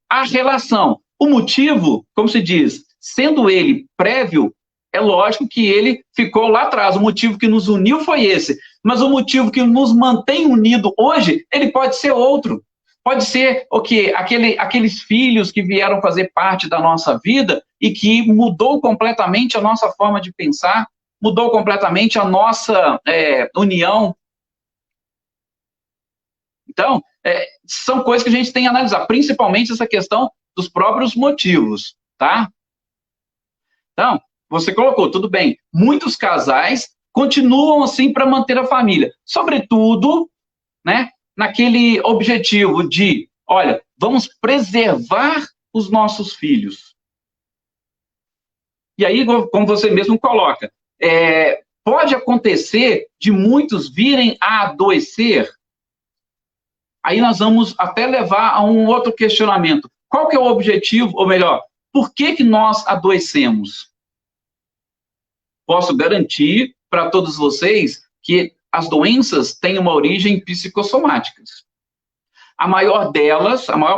a relação. O motivo, como se diz, sendo ele prévio, é lógico que ele ficou lá atrás. O motivo que nos uniu foi esse. Mas o motivo que nos mantém unido hoje, ele pode ser outro. Pode ser o quê? Aqueles filhos que vieram fazer parte da nossa vida e que mudou completamente a nossa forma de pensar, mudou completamente a nossa união. Então, são coisas que a gente tem que analisar, principalmente essa questão dos próprios motivos, tá? Então, você colocou, tudo bem, muitos casais continuam assim para manter a família, sobretudo, né, naquele objetivo de, olha, vamos preservar os nossos filhos. E aí, como você mesmo coloca, pode acontecer de muitos virem a adoecer. Aí nós vamos até levar a um outro questionamento. Qual que é o objetivo, ou melhor, por que nós adoecemos? Posso garantir para todos vocês que as doenças têm uma origem psicossomáticas. A maior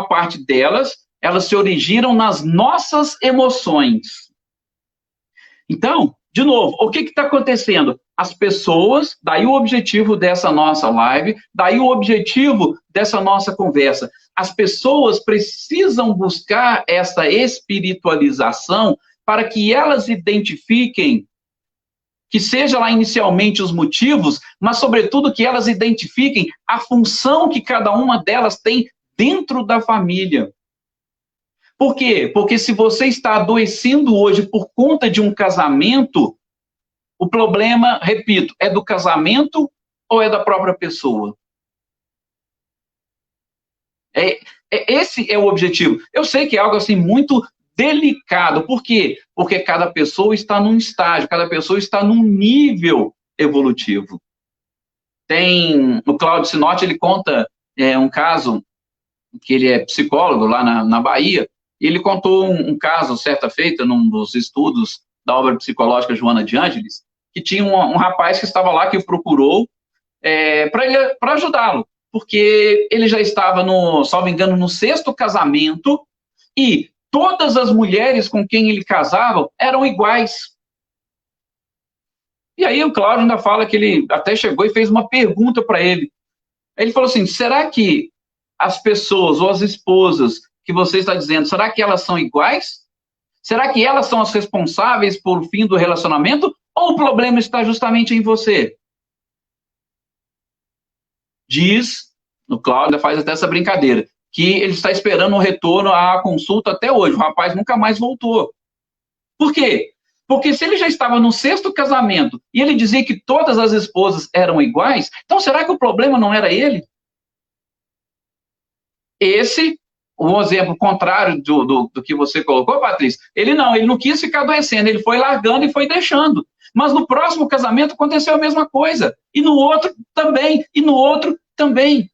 parte delas, elas se originam nas nossas emoções. Então, de novo, o que está acontecendo? As pessoas, daí o objetivo dessa nossa live, daí o objetivo dessa nossa conversa. As pessoas precisam buscar essa espiritualização para que elas identifiquem, que seja lá inicialmente os motivos, mas sobretudo que elas identifiquem a função que cada uma delas tem dentro da família. Por quê? Porque se você está adoecendo hoje por conta de um casamento, o problema, repito, é do casamento ou é da própria pessoa? Esse é o objetivo. Eu sei que é algo assim muito delicado. Por quê? Porque cada pessoa está num estágio, cada pessoa está num nível evolutivo. O Cláudio Sinotti, ele conta um caso, que ele é psicólogo lá na Bahia, e ele contou um caso, certa feita, num dos estudos da obra psicológica Joana de Ângeles, que tinha um rapaz que estava lá, que o procurou para ajudá-lo, porque ele já estava, salvo engano, no 6º casamento, e todas as mulheres com quem ele casava eram iguais. E aí o Cláudio ainda fala que ele até chegou e fez uma pergunta para ele. Ele falou assim, será que as pessoas ou as esposas que você está dizendo, será que elas são iguais? Será que elas são as responsáveis pelo fim do relacionamento? Ou o problema está justamente em você? Diz, o Cláudio faz até essa brincadeira, que ele está esperando o retorno à consulta até hoje. O rapaz nunca mais voltou. Por quê? Porque se ele já estava no 6º casamento e ele dizia que todas as esposas eram iguais, então será que o problema não era ele? Um exemplo contrário do que você colocou, Patrícia, ele não quis ficar adoecendo, ele foi largando e foi deixando. Mas no próximo casamento aconteceu a mesma coisa. E no outro também, e no outro também.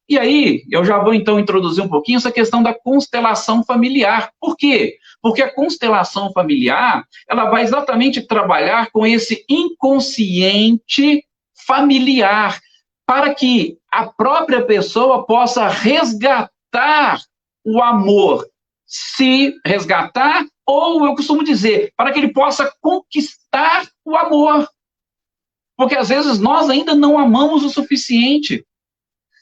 E aí, eu já vou então introduzir um pouquinho essa questão da constelação familiar. Por quê? Porque a constelação familiar, ela vai exatamente trabalhar com esse inconsciente familiar, para que a própria pessoa possa resgatar o amor, se resgatar, ou eu costumo dizer, para que ele possa conquistar o amor. Porque às vezes nós ainda não amamos o suficiente.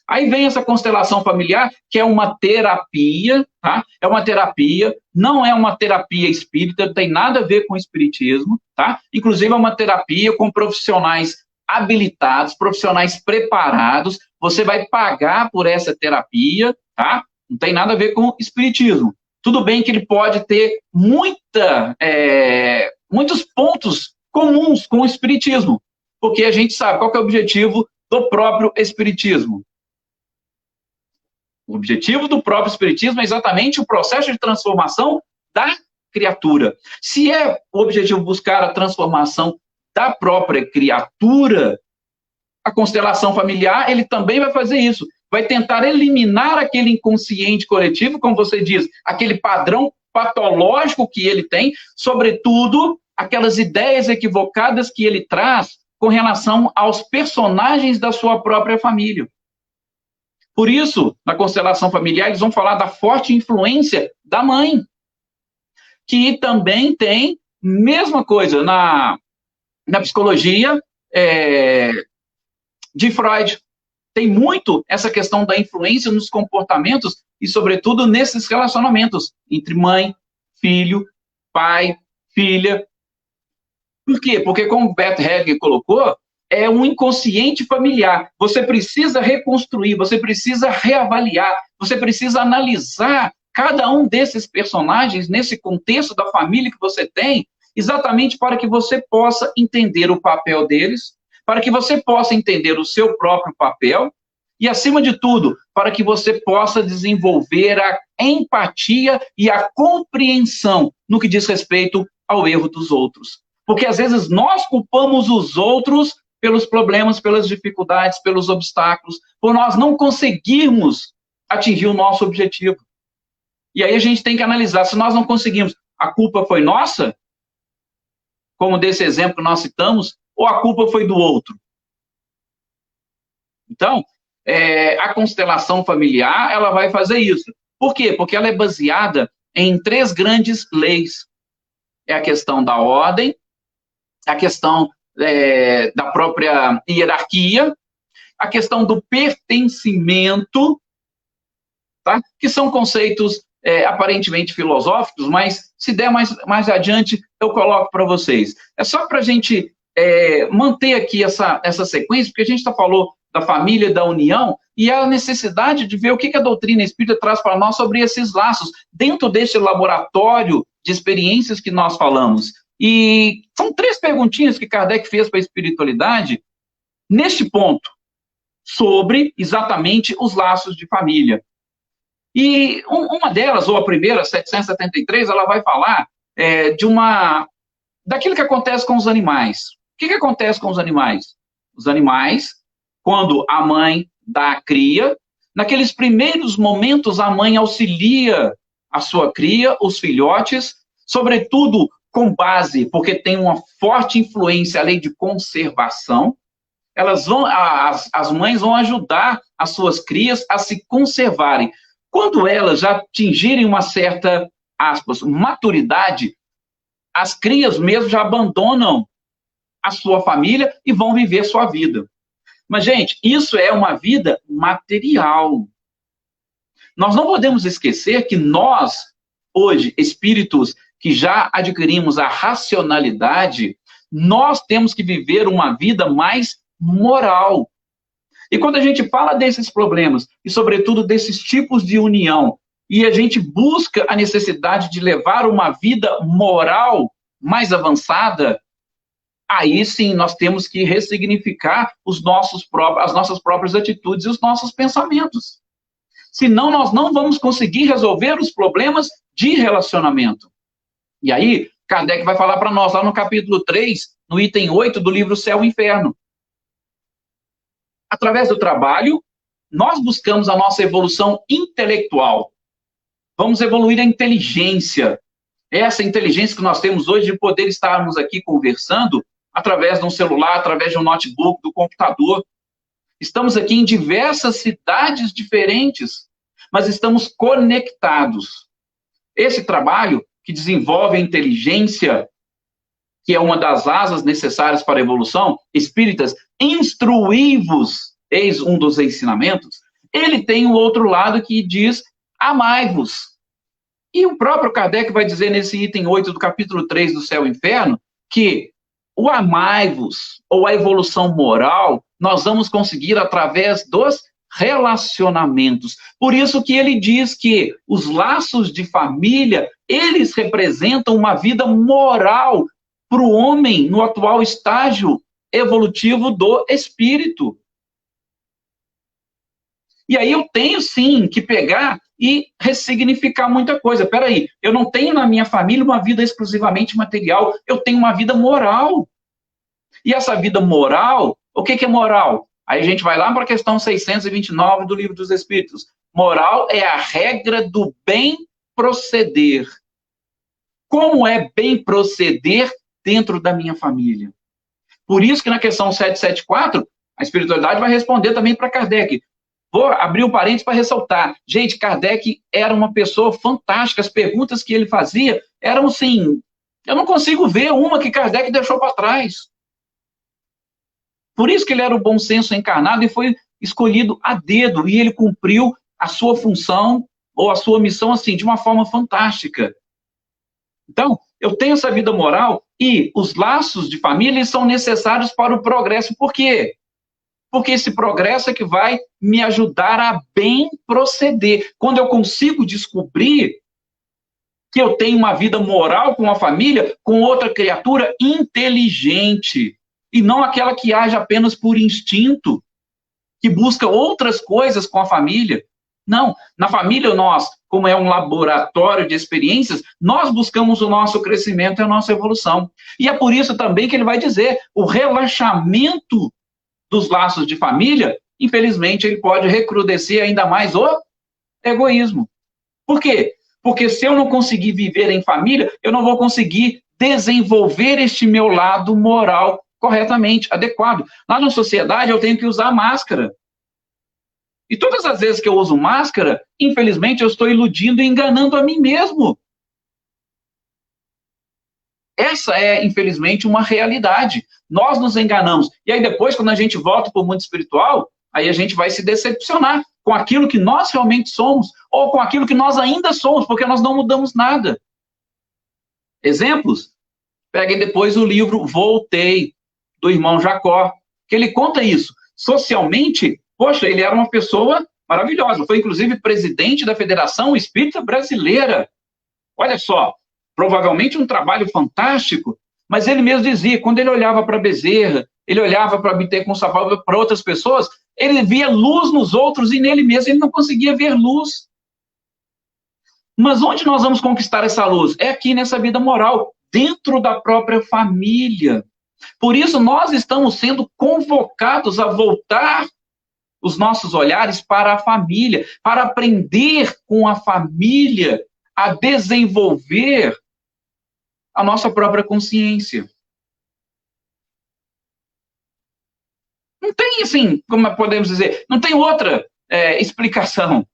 Aí vem essa constelação familiar, que é uma terapia, tá? É uma terapia, não é uma terapia espírita, não tem nada a ver com o espiritismo, tá? Inclusive é uma terapia com profissionais habilitados, profissionais preparados, você vai pagar por essa terapia, tá? Não tem nada a ver com o espiritismo. Tudo bem que ele pode ter muitos pontos comuns com o espiritismo, porque a gente sabe qual que é o objetivo do próprio espiritismo. O objetivo do próprio espiritismo é exatamente o processo de transformação da criatura. Se é o objetivo buscar a transformação da própria criatura, a constelação familiar, ele também vai fazer isso. Vai tentar eliminar aquele inconsciente coletivo, como você diz, aquele padrão patológico que ele tem, sobretudo aquelas ideias equivocadas que ele traz com relação aos personagens da sua própria família. Por isso, na constelação familiar, eles vão falar da forte influência da mãe, que também tem mesma coisa na psicologia de Freud. Tem muito essa questão da influência nos comportamentos e, sobretudo, nesses relacionamentos entre mãe, filho, pai, filha. Por quê? Porque, como o Bert Hellinger colocou, é um inconsciente familiar. Você precisa reconstruir, você precisa reavaliar, você precisa analisar cada um desses personagens nesse contexto da família que você tem, exatamente para que você possa entender o papel deles, para que você possa entender o seu próprio papel e, acima de tudo, para que você possa desenvolver a empatia e a compreensão no que diz respeito ao erro dos outros. Porque, às vezes, nós culpamos os outros pelos problemas, pelas dificuldades, pelos obstáculos, por nós não conseguirmos atingir o nosso objetivo. E aí a gente tem que analisar, se nós não conseguimos, a culpa foi nossa, como desse exemplo que nós citamos, ou a culpa foi do outro? Então, a constelação familiar, ela vai fazer isso. Por quê? Porque ela é baseada em 3 grandes leis. É a questão da ordem, a questão da própria hierarquia, a questão do pertencimento, tá? Que são conceitos aparentemente filosóficos, mas se der mais adiante, eu coloco para vocês. É só para a gente manter aqui essa sequência, porque a gente falou da família, da união, e a necessidade de ver o que a doutrina espírita traz para nós sobre esses laços, dentro desse laboratório de experiências que nós falamos. E são 3 perguntinhas que Kardec fez para a espiritualidade, neste ponto, sobre exatamente os laços de família. E uma delas, ou a primeira, 773, ela vai falar daquilo que acontece com os animais. O que acontece com os animais? Os animais, quando a mãe dá a cria, naqueles primeiros momentos a mãe auxilia a sua cria, os filhotes, sobretudo com base, porque tem uma forte influência a lei de conservação, as mães vão ajudar as suas crias a se conservarem. Quando elas já atingirem uma certa, aspas, maturidade, as crias mesmo já abandonam a sua família e vão viver sua vida. Mas, gente, isso é uma vida material. Nós não podemos esquecer que nós, hoje, espíritos que já adquirimos a racionalidade, nós temos que viver uma vida mais moral. E quando a gente fala desses problemas, e sobretudo desses tipos de união, e a gente busca a necessidade de levar uma vida moral mais avançada, aí sim nós temos que ressignificar as nossas próprias atitudes e os nossos pensamentos. Senão nós não vamos conseguir resolver os problemas de relacionamento. E aí, Kardec vai falar para nós lá no capítulo 3, no item 8 do livro Céu e Inferno. Através do trabalho, nós buscamos a nossa evolução intelectual. Vamos evoluir a inteligência. essa inteligência que nós temos hoje de poder estarmos aqui conversando através de um celular, através de um notebook, do computador. Estamos aqui em diversas cidades diferentes, mas estamos conectados. Esse trabalho que desenvolve a inteligência, que é uma das asas necessárias para a evolução, espíritas, instruí-vos, eis um dos ensinamentos, ele tem o outro lado que diz, amai-vos. E o próprio Kardec vai dizer nesse item 8 do capítulo 3 do Céu e Inferno, que o amai-vos, ou a evolução moral, nós vamos conseguir através dos relacionamentos. Por isso que ele diz que os laços de família, eles representam uma vida moral para o homem no atual estágio evolutivo do espírito. E aí eu tenho, sim, que pegar e ressignificar muita coisa. Peraí, eu não tenho na minha família uma vida exclusivamente material, eu tenho uma vida moral. E essa vida moral, o que é moral? Aí a gente vai lá para a questão 629 do Livro dos Espíritos. Moral é a regra do bem proceder. Como é bem proceder dentro da minha família? Por isso que na questão 774, a espiritualidade vai responder também para Kardec. Vou abrir um parênteses para ressaltar. Gente, Kardec era uma pessoa fantástica. As perguntas que ele fazia eram assim... Eu não consigo ver uma que Kardec deixou para trás. Por isso que ele era o bom senso encarnado e foi escolhido a dedo. E ele cumpriu a sua função ou a sua missão assim, de uma forma fantástica. Então, eu tenho essa vida moral e os laços de família são necessários para o progresso. Por quê? Porque esse progresso é que vai me ajudar a bem proceder. Quando eu consigo descobrir que eu tenho uma vida moral com a família, com outra criatura inteligente, e não aquela que age apenas por instinto, que busca outras coisas com a família. Não, na família nós, como é um laboratório de experiências, nós buscamos o nosso crescimento e a nossa evolução. E é por isso também que ele vai dizer, o relaxamento dos laços de família, infelizmente, ele pode recrudescer ainda mais o egoísmo. Por quê? Porque se eu não conseguir viver em família, eu não vou conseguir desenvolver este meu lado moral corretamente, adequado. Lá na sociedade, eu tenho que usar máscara. E todas as vezes que eu uso máscara, infelizmente, eu estou iludindo e enganando a mim mesmo. Essa é, infelizmente, uma realidade. Nós nos enganamos. E aí depois, quando a gente volta para o mundo espiritual, aí a gente vai se decepcionar com aquilo que nós realmente somos, ou com aquilo que nós ainda somos, porque nós não mudamos nada. Exemplos? Peguem depois o livro Voltei, do irmão Jacó, que ele conta isso. Socialmente, poxa, ele era uma pessoa maravilhosa. Foi, inclusive, presidente da Federação Espírita Brasileira. Olha só, provavelmente um trabalho fantástico, mas ele mesmo dizia, quando ele olhava para Bezerra, ele olhava para Bittencourt Sapal, para outras pessoas, ele via luz nos outros e nele mesmo ele não conseguia ver luz. Mas onde nós vamos conquistar essa luz? É aqui nessa vida moral, dentro da própria família. Por isso nós estamos sendo convocados a voltar os nossos olhares para a família, para aprender com a família a desenvolver a nossa própria consciência. Não tem, assim, como podemos dizer, não tem outra explicação.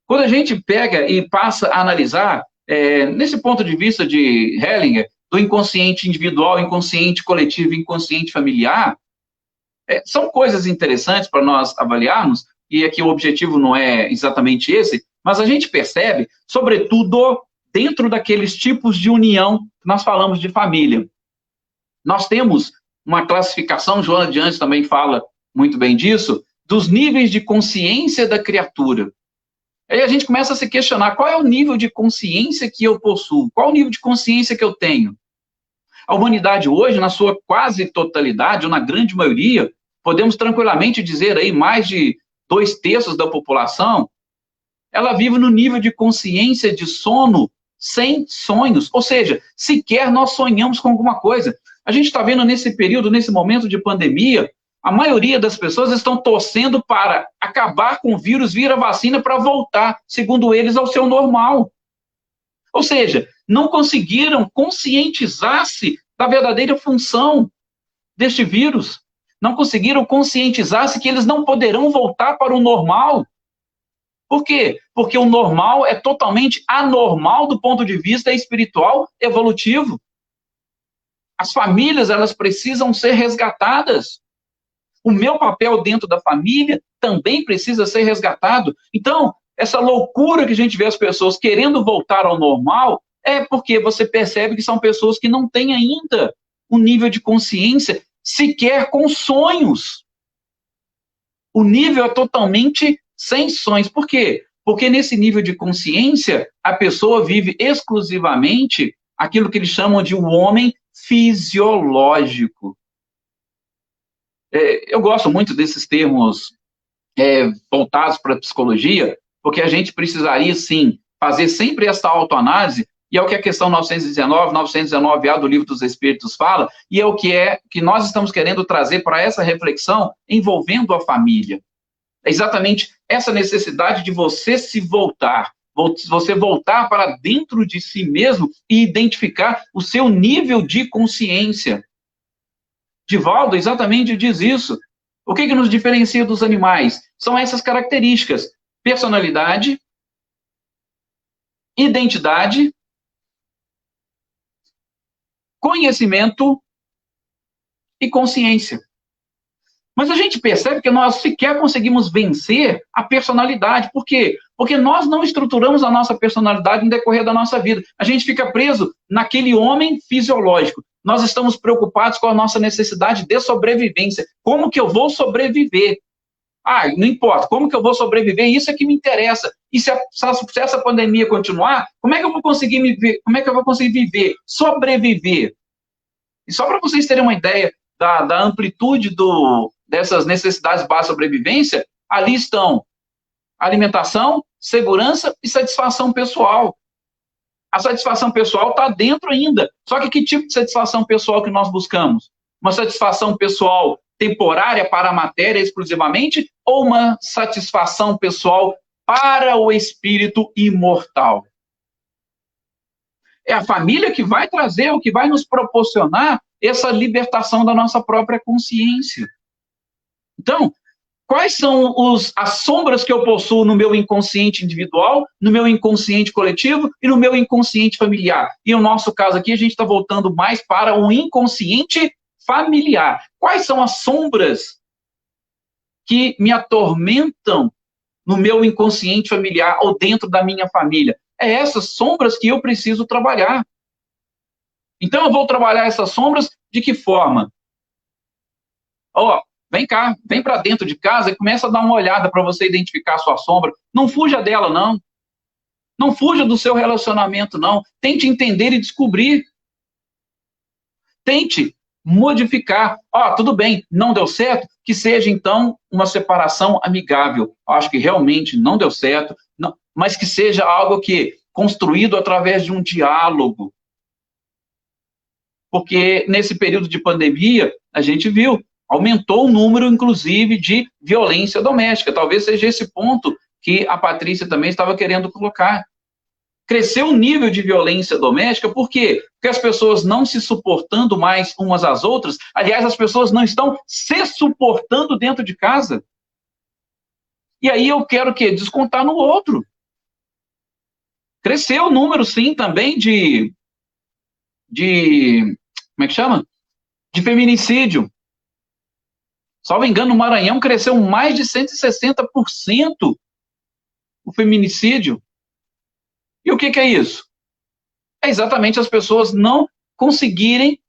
Quando a gente pega e passa a analisar, nesse ponto de vista de Hellinger, do inconsciente individual, inconsciente coletivo, inconsciente familiar, são coisas interessantes para nós avaliarmos, e aqui o objetivo não é exatamente esse, mas a gente percebe, sobretudo, dentro daqueles tipos de união que nós falamos de família. Nós temos uma classificação, Joana de Anjos também fala muito bem disso, dos níveis de consciência da criatura. Aí a gente começa a se questionar, qual é o nível de consciência que eu possuo? Qual é o nível de consciência que eu tenho? A humanidade hoje, na sua quase totalidade, ou na grande maioria, podemos tranquilamente dizer aí, mais de 2/3 da população, ela vive no nível de consciência de sono sem sonhos, ou seja, sequer nós sonhamos com alguma coisa. A gente está vendo nesse período, nesse momento de pandemia, a maioria das pessoas estão torcendo para acabar com o vírus, vir a vacina para voltar, segundo eles, ao seu normal. Ou seja, não conseguiram conscientizar-se da verdadeira função deste vírus. Não conseguiram conscientizar-se que eles não poderão voltar para o normal. Por quê? Porque o normal é totalmente anormal do ponto de vista espiritual evolutivo. As famílias, elas precisam ser resgatadas. O meu papel dentro da família também precisa ser resgatado. Então, essa loucura que a gente vê as pessoas querendo voltar ao normal é porque você percebe que são pessoas que não têm ainda um nível de consciência sequer com sonhos. O nível é totalmente sem sonhos. Por quê? Porque nesse nível de consciência, a pessoa vive exclusivamente aquilo que eles chamam de um homem fisiológico. Eu gosto muito desses termos voltados para a psicologia, porque a gente precisaria, sim, fazer sempre essa autoanálise, e é o que a questão 919A do Livro dos Espíritos fala, e é o que nós estamos querendo trazer para essa reflexão envolvendo a família. É exatamente essa necessidade de você se voltar, você voltar para dentro de si mesmo e identificar o seu nível de consciência. Divaldo exatamente diz isso. O que nos diferencia dos animais? São essas características: personalidade, identidade, conhecimento e consciência. Mas a gente percebe que nós sequer conseguimos vencer a personalidade. Por quê? Porque nós não estruturamos a nossa personalidade no decorrer da nossa vida. A gente fica preso naquele homem fisiológico. Nós estamos preocupados com a nossa necessidade de sobrevivência. Como que eu vou sobreviver? Não importa. Como que eu vou sobreviver? Isso é que me interessa. E se essa pandemia continuar, como é que eu vou conseguir viver? Sobreviver. E só para vocês terem uma ideia da amplitude dessas necessidades básicas de sobrevivência, ali estão alimentação, segurança e satisfação pessoal. A satisfação pessoal está dentro ainda. Só que tipo de satisfação pessoal que nós buscamos? Uma satisfação pessoal temporária para a matéria exclusivamente ou uma satisfação pessoal para o espírito imortal? É a família que vai trazer, o que vai nos proporcionar essa libertação da nossa própria consciência. Então, quais são as sombras que eu possuo no meu inconsciente individual, no meu inconsciente coletivo e no meu inconsciente familiar? E no nosso caso aqui, a gente está voltando mais para o inconsciente familiar. Quais são as sombras que me atormentam no meu inconsciente familiar ou dentro da minha família? É essas sombras que eu preciso trabalhar. Então, eu vou trabalhar essas sombras de que forma? Vem cá, vem para dentro de casa e começa a dar uma olhada para você identificar a sua sombra. Não fuja dela, não. Não fuja do seu relacionamento, não. Tente entender e descobrir. Tente modificar. Tudo bem, não deu certo, que seja, então, uma separação amigável. Acho que realmente não deu certo, não, mas que seja algo construído através de um diálogo. Porque nesse período de pandemia, a gente viu, aumentou o número, inclusive, de violência doméstica. Talvez seja esse ponto que a Patrícia também estava querendo colocar. Cresceu o nível de violência doméstica, por quê? Porque as pessoas não se suportando mais umas às outras, aliás, as pessoas não estão se suportando dentro de casa. E aí eu quero o quê? Descontar no outro. Cresceu o número, sim, também de como é que chama? De feminicídio. Salvo engano, no Maranhão cresceu mais de 160% o feminicídio. E o que é isso? É exatamente as pessoas não conseguirem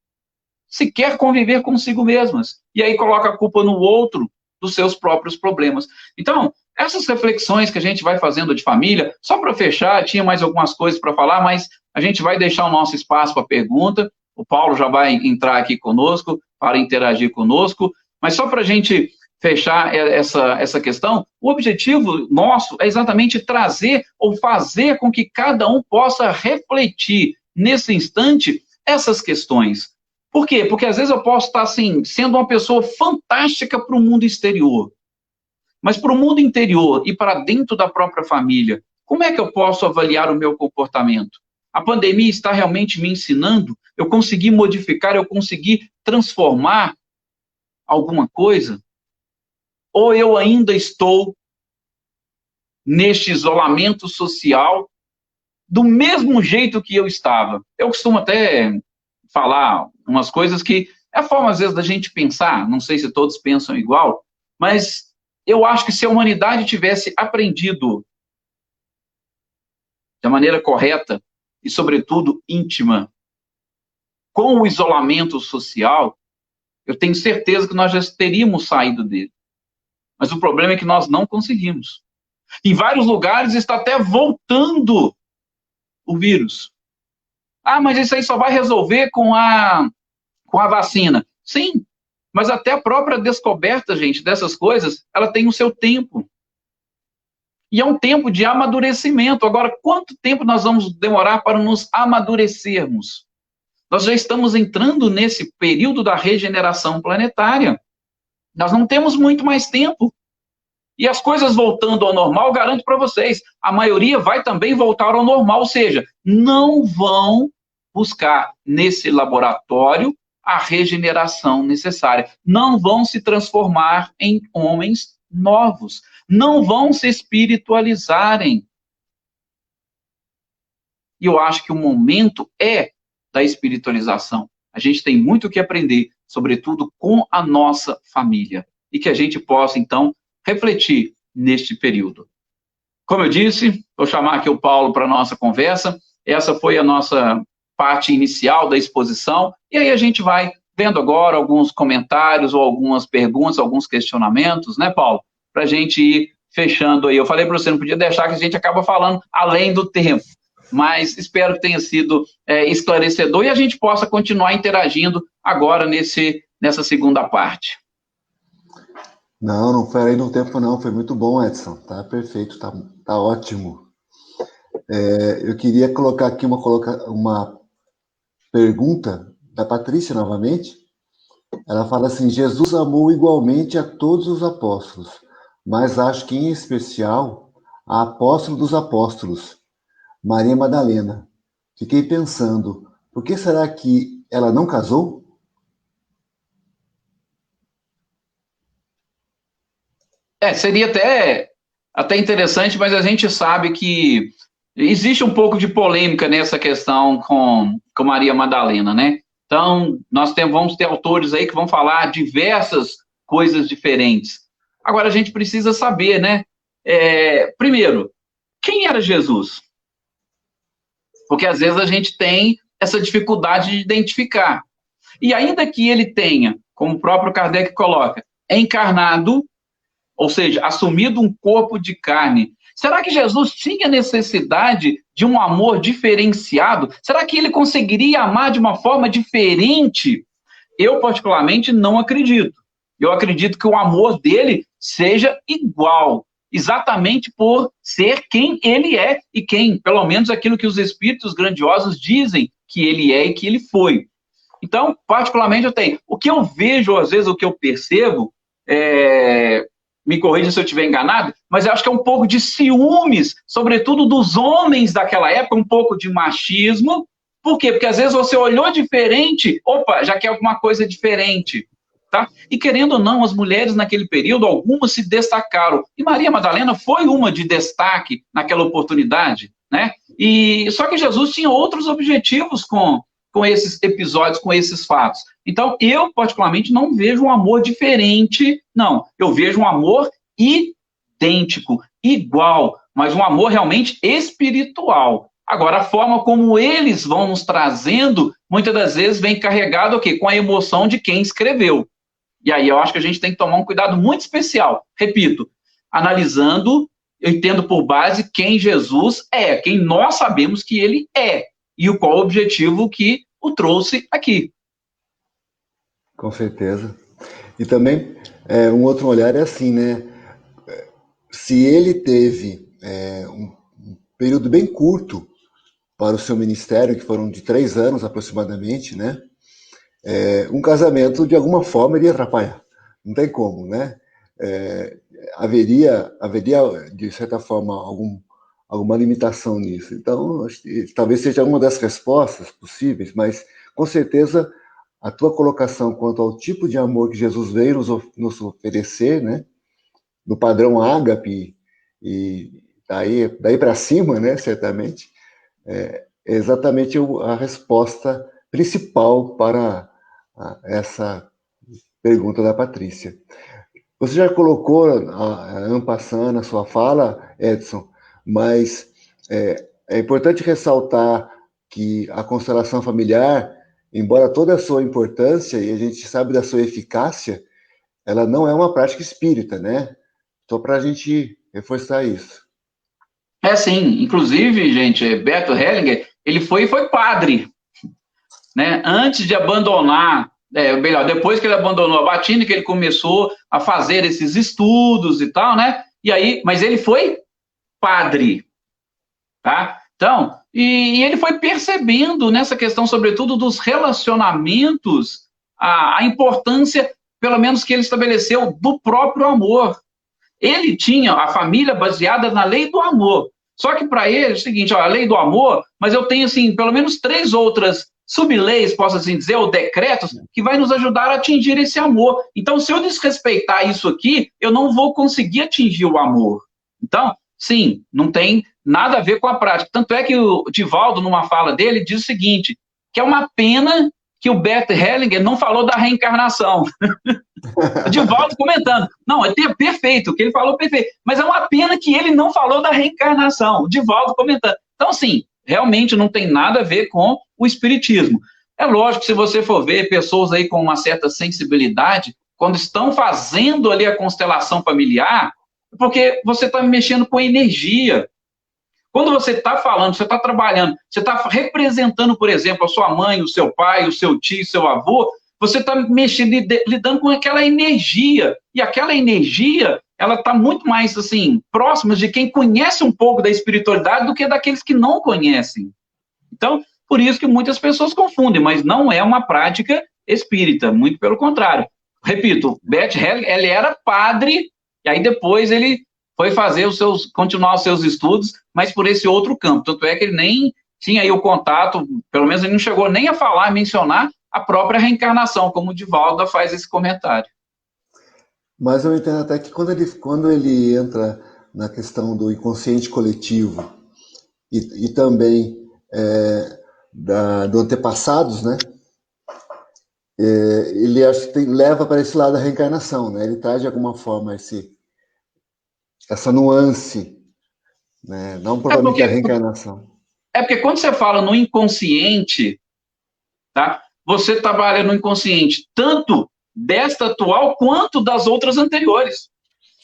sequer conviver consigo mesmas. E aí coloca a culpa no outro dos seus próprios problemas. Então, essas reflexões que a gente vai fazendo de família, só para fechar, tinha mais algumas coisas para falar, mas a gente vai deixar o nosso espaço para pergunta. O Paulo já vai entrar aqui conosco para interagir conosco. Mas só para a gente fechar essa questão, o objetivo nosso é exatamente trazer ou fazer com que cada um possa refletir nesse instante essas questões. Por quê? Porque às vezes eu posso estar assim, sendo uma pessoa fantástica para o mundo exterior, mas para o mundo interior e para dentro da própria família, como é que eu posso avaliar o meu comportamento? A pandemia está realmente me ensinando? Eu consegui modificar, eu consegui transformar alguma coisa? Ou eu ainda estou neste isolamento social do mesmo jeito que eu estava? Eu costumo até falar umas coisas que é a forma, às vezes, da gente pensar, não sei se todos pensam igual, mas eu acho que se a humanidade tivesse aprendido da maneira correta e, sobretudo, íntima, com o isolamento social, eu tenho certeza que nós já teríamos saído dele. Mas o problema é que nós não conseguimos. Em vários lugares está até voltando o vírus. Ah, mas isso aí só vai resolver com a vacina. Sim, mas até a própria descoberta, gente, dessas coisas, ela tem o seu tempo. E é um tempo de amadurecimento. Agora, quanto tempo nós vamos demorar para nos amadurecermos? Nós já estamos entrando nesse período da regeneração planetária. Nós não temos muito mais tempo. E as coisas voltando ao normal, garanto para vocês, a maioria vai também voltar ao normal, ou seja, não vão buscar nesse laboratório a regeneração necessária. Não vão se transformar em homens novos. Não vão se espiritualizarem. E eu acho que o momento é da espiritualização. A gente tem muito o que aprender, sobretudo com a nossa família. E que a gente possa, então, refletir neste período. Como eu disse, vou chamar aqui o Paulo para a nossa conversa. Essa foi a nossa parte inicial da exposição. E aí a gente vai vendo agora alguns comentários ou algumas perguntas, alguns questionamentos, né, Paulo? Para a gente ir fechando aí. Eu falei para você, não podia deixar que a gente acaba falando além do tempo. Mas espero que tenha sido esclarecedor e a gente possa continuar interagindo agora nessa segunda parte. Não foi além do tempo, não. Foi muito bom, Edson. Tá perfeito, tá ótimo. Eu queria colocar aqui uma pergunta da Patrícia, novamente. Ela fala assim: Jesus amou igualmente a todos os apóstolos, mas acho que, em especial, a apóstolo dos apóstolos, Maria Madalena. Fiquei pensando, por que será que ela não casou? Seria até interessante, mas a gente sabe que existe um pouco de polêmica nessa questão com Maria Madalena, né? Então, vamos ter autores aí que vão falar diversas coisas diferentes. Agora, a gente precisa saber, né? Primeiro, quem era Jesus? Porque, às vezes, a gente tem essa dificuldade de identificar. E ainda que ele tenha, como o próprio Kardec coloca, encarnado, ou seja, assumido um corpo de carne, será que Jesus tinha necessidade de um amor diferenciado? Será que ele conseguiria amar de uma forma diferente? Eu, particularmente, não acredito. Eu acredito que o amor dele seja igual, exatamente por ser quem ele é e quem, pelo menos aquilo que os espíritos grandiosos dizem que ele é e que ele foi. Então, particularmente, o que eu vejo, às vezes, o que eu percebo, me corrija se eu estiver enganado, mas eu acho que é um pouco de ciúmes, sobretudo dos homens daquela época, um pouco de machismo. Por quê? Porque às vezes você olhou diferente, opa, já quer alguma coisa diferente. Tá? E querendo ou não, as mulheres naquele período, algumas se destacaram. E Maria Madalena foi uma de destaque naquela oportunidade, né? E só que Jesus tinha outros objetivos com esses episódios, com esses fatos. Então, eu, particularmente, não vejo um amor diferente, não. Eu vejo um amor idêntico, igual, mas um amor realmente espiritual. Agora, a forma como eles vão nos trazendo, muitas das vezes vem carregado com a emoção de quem escreveu. E aí eu acho que a gente tem que tomar um cuidado muito especial. Repito, analisando, eu tendo por base quem Jesus é, quem nós sabemos que ele é, e qual o objetivo que o trouxe aqui. Com certeza. E também, um outro olhar é assim, né? Se ele teve um período bem curto para o seu ministério, que foram de 3 anos aproximadamente, né? Um casamento, de alguma forma, iria atrapalhar. Não tem como, né? Haveria, de certa forma, alguma limitação nisso. Então, acho que talvez seja uma das respostas possíveis, mas com certeza a tua colocação quanto ao tipo de amor que Jesus veio nos oferecer, né, no padrão ágape, e daí para cima, né, certamente, é exatamente a resposta principal para essa pergunta da Patrícia. Você já colocou en passant na sua fala, Edson, mas é importante ressaltar que a constelação familiar, embora toda a sua importância, e a gente sabe da sua eficácia, ela não é uma prática espírita, né? Só para a gente reforçar isso. Sim. Inclusive, gente, Bert Hellinger, ele foi padre, né? Antes de abandonar, melhor, depois que ele abandonou a batina, que ele começou a fazer esses estudos e tal, né? E aí, mas ele foi padre, tá? Então, e ele foi percebendo nessa questão, sobretudo, dos relacionamentos, a importância, pelo menos, que ele estabeleceu do próprio amor. Ele tinha a família baseada na lei do amor. Só que para ele é o seguinte, ó, a lei do amor, mas eu tenho, assim, pelo menos 3 outras subleis, posso assim dizer, ou decretos, que vai nos ajudar a atingir esse amor. Então, se eu desrespeitar isso aqui, eu não vou conseguir atingir o amor. Então, sim, não tem nada a ver com a prática. Tanto é que o Divaldo, numa fala dele, diz o seguinte, que é uma pena que o Bert Hellinger não falou da reencarnação. O Divaldo comentando. Não, é perfeito, o que ele falou perfeito. Mas é uma pena que ele não falou da reencarnação. O Divaldo comentando. Então, sim, realmente não tem nada a ver com o espiritismo. É lógico que se você for ver pessoas aí com uma certa sensibilidade, quando estão fazendo ali a constelação familiar, porque você está mexendo com energia. Quando você está falando, você está trabalhando, você está representando, por exemplo, a sua mãe, o seu pai, o seu tio, o seu avô, você está mexendo, lidando com aquela energia. E aquela energia, ela está muito mais, assim, próxima de quem conhece um pouco da espiritualidade do que daqueles que não conhecem. Então, por isso que muitas pessoas confundem, mas não é uma prática espírita, muito pelo contrário. Repito, Bert Hellinger, ele era padre, e aí depois ele foi continuar os seus estudos, mas por esse outro campo. Tanto é que ele nem tinha aí o contato, pelo menos ele não chegou nem a falar, a mencionar a própria reencarnação, como o Divaldo faz esse comentário. Mas eu entendo até que quando ele entra na questão do inconsciente coletivo e também do antepassados, né? Ele acho que leva para esse lado da reencarnação, né? Ele traz de alguma forma essa nuance, né? Não propriamente a reencarnação. Porque quando você fala no inconsciente, tá? Você trabalha no inconsciente tanto desta atual quanto das outras anteriores.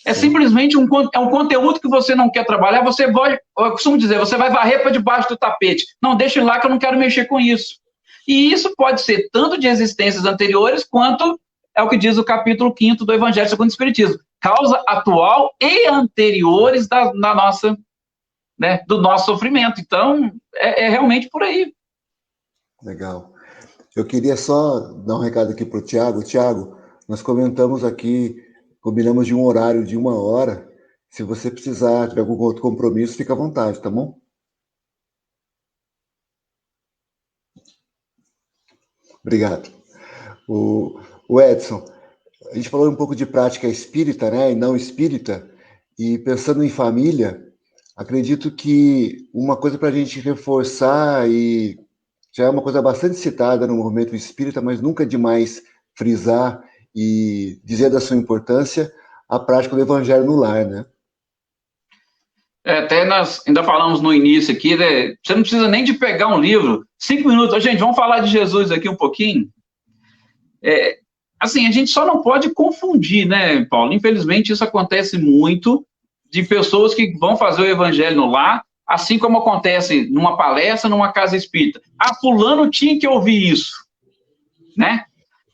É simplesmente um conteúdo que você não quer trabalhar, eu costumo dizer, você vai varrer para debaixo do tapete. Não, deixa lá que eu não quero mexer com isso. E isso pode ser tanto de existências anteriores, quanto é o que diz o capítulo 5º do Evangelho segundo o Espiritismo. Causa atual e anteriores do nosso sofrimento. Então, é realmente por aí. Legal. Eu queria só dar um recado aqui para o Tiago. Tiago, nós comentamos aqui, combinamos de um horário de 1 hora. Se você precisar, tiver algum outro compromisso, fica à vontade, tá bom? Obrigado. O Edson, a gente falou um pouco de prática espírita, né, e não espírita, e pensando em família, acredito que uma coisa para a gente reforçar, e já é uma coisa bastante citada no movimento espírita, mas nunca é demais frisar e dizer da sua importância, a prática do evangelho no lar, né? Até nós ainda falamos no início aqui, né? Você não precisa nem de pegar um livro, 5 minutos, gente, vamos falar de Jesus aqui um pouquinho. Assim, a gente só não pode confundir, né, Paulo? Infelizmente, isso acontece muito, de pessoas que vão fazer o evangelho no lar, assim como acontece numa palestra, numa casa espírita. Fulano tinha que ouvir isso, né?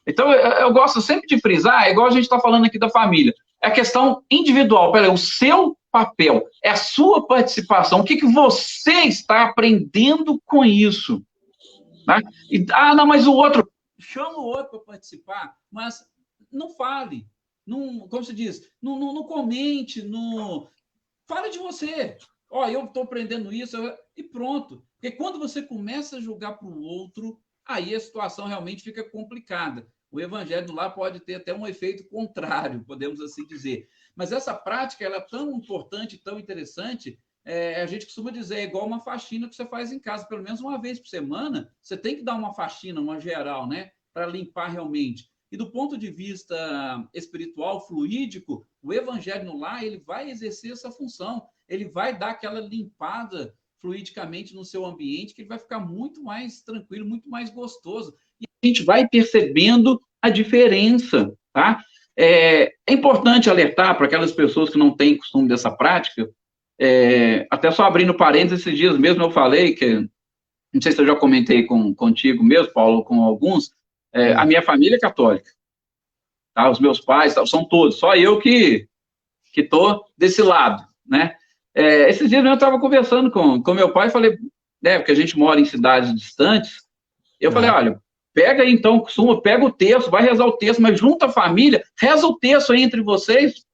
Então, eu gosto sempre de frisar, igual a gente está falando aqui da família, é a questão individual, o seu papel, é a sua participação, o que você está aprendendo com isso? Né? Não, mas o outro, chama o outro para participar, mas não fale, não, como se diz, não comente, fale de você. Ó, eu estou aprendendo isso, e pronto. Porque quando você começa a julgar para o outro, aí a situação realmente fica complicada. O evangelho do lar pode ter até um efeito contrário, podemos assim dizer. Mas essa prática ela é tão importante, tão interessante, a gente costuma dizer, é igual uma faxina que você faz em casa, pelo menos uma vez por semana, você tem que dar uma faxina, uma geral, né, para limpar realmente. E do ponto de vista espiritual, fluídico, o evangelho no lar, ele vai exercer essa função, ele vai dar aquela limpada fluidicamente no seu ambiente, que ele vai ficar muito mais tranquilo, muito mais gostoso. E a gente vai percebendo a diferença, tá? É importante alertar para aquelas pessoas que não têm costume dessa prática, até só abrindo parênteses, esses dias mesmo eu falei, que não sei se eu já comentei contigo mesmo, Paulo, com alguns, a minha família é católica, tá? Os meus pais são todos, só eu que estou desse lado, né? Esses dias eu estava conversando com meu pai, falei, porque a gente mora em cidades distantes, eu falei, olha, pega aí então, pega o texto, vai rezar o texto, mas junta a família, reza o texto aí entre vocês,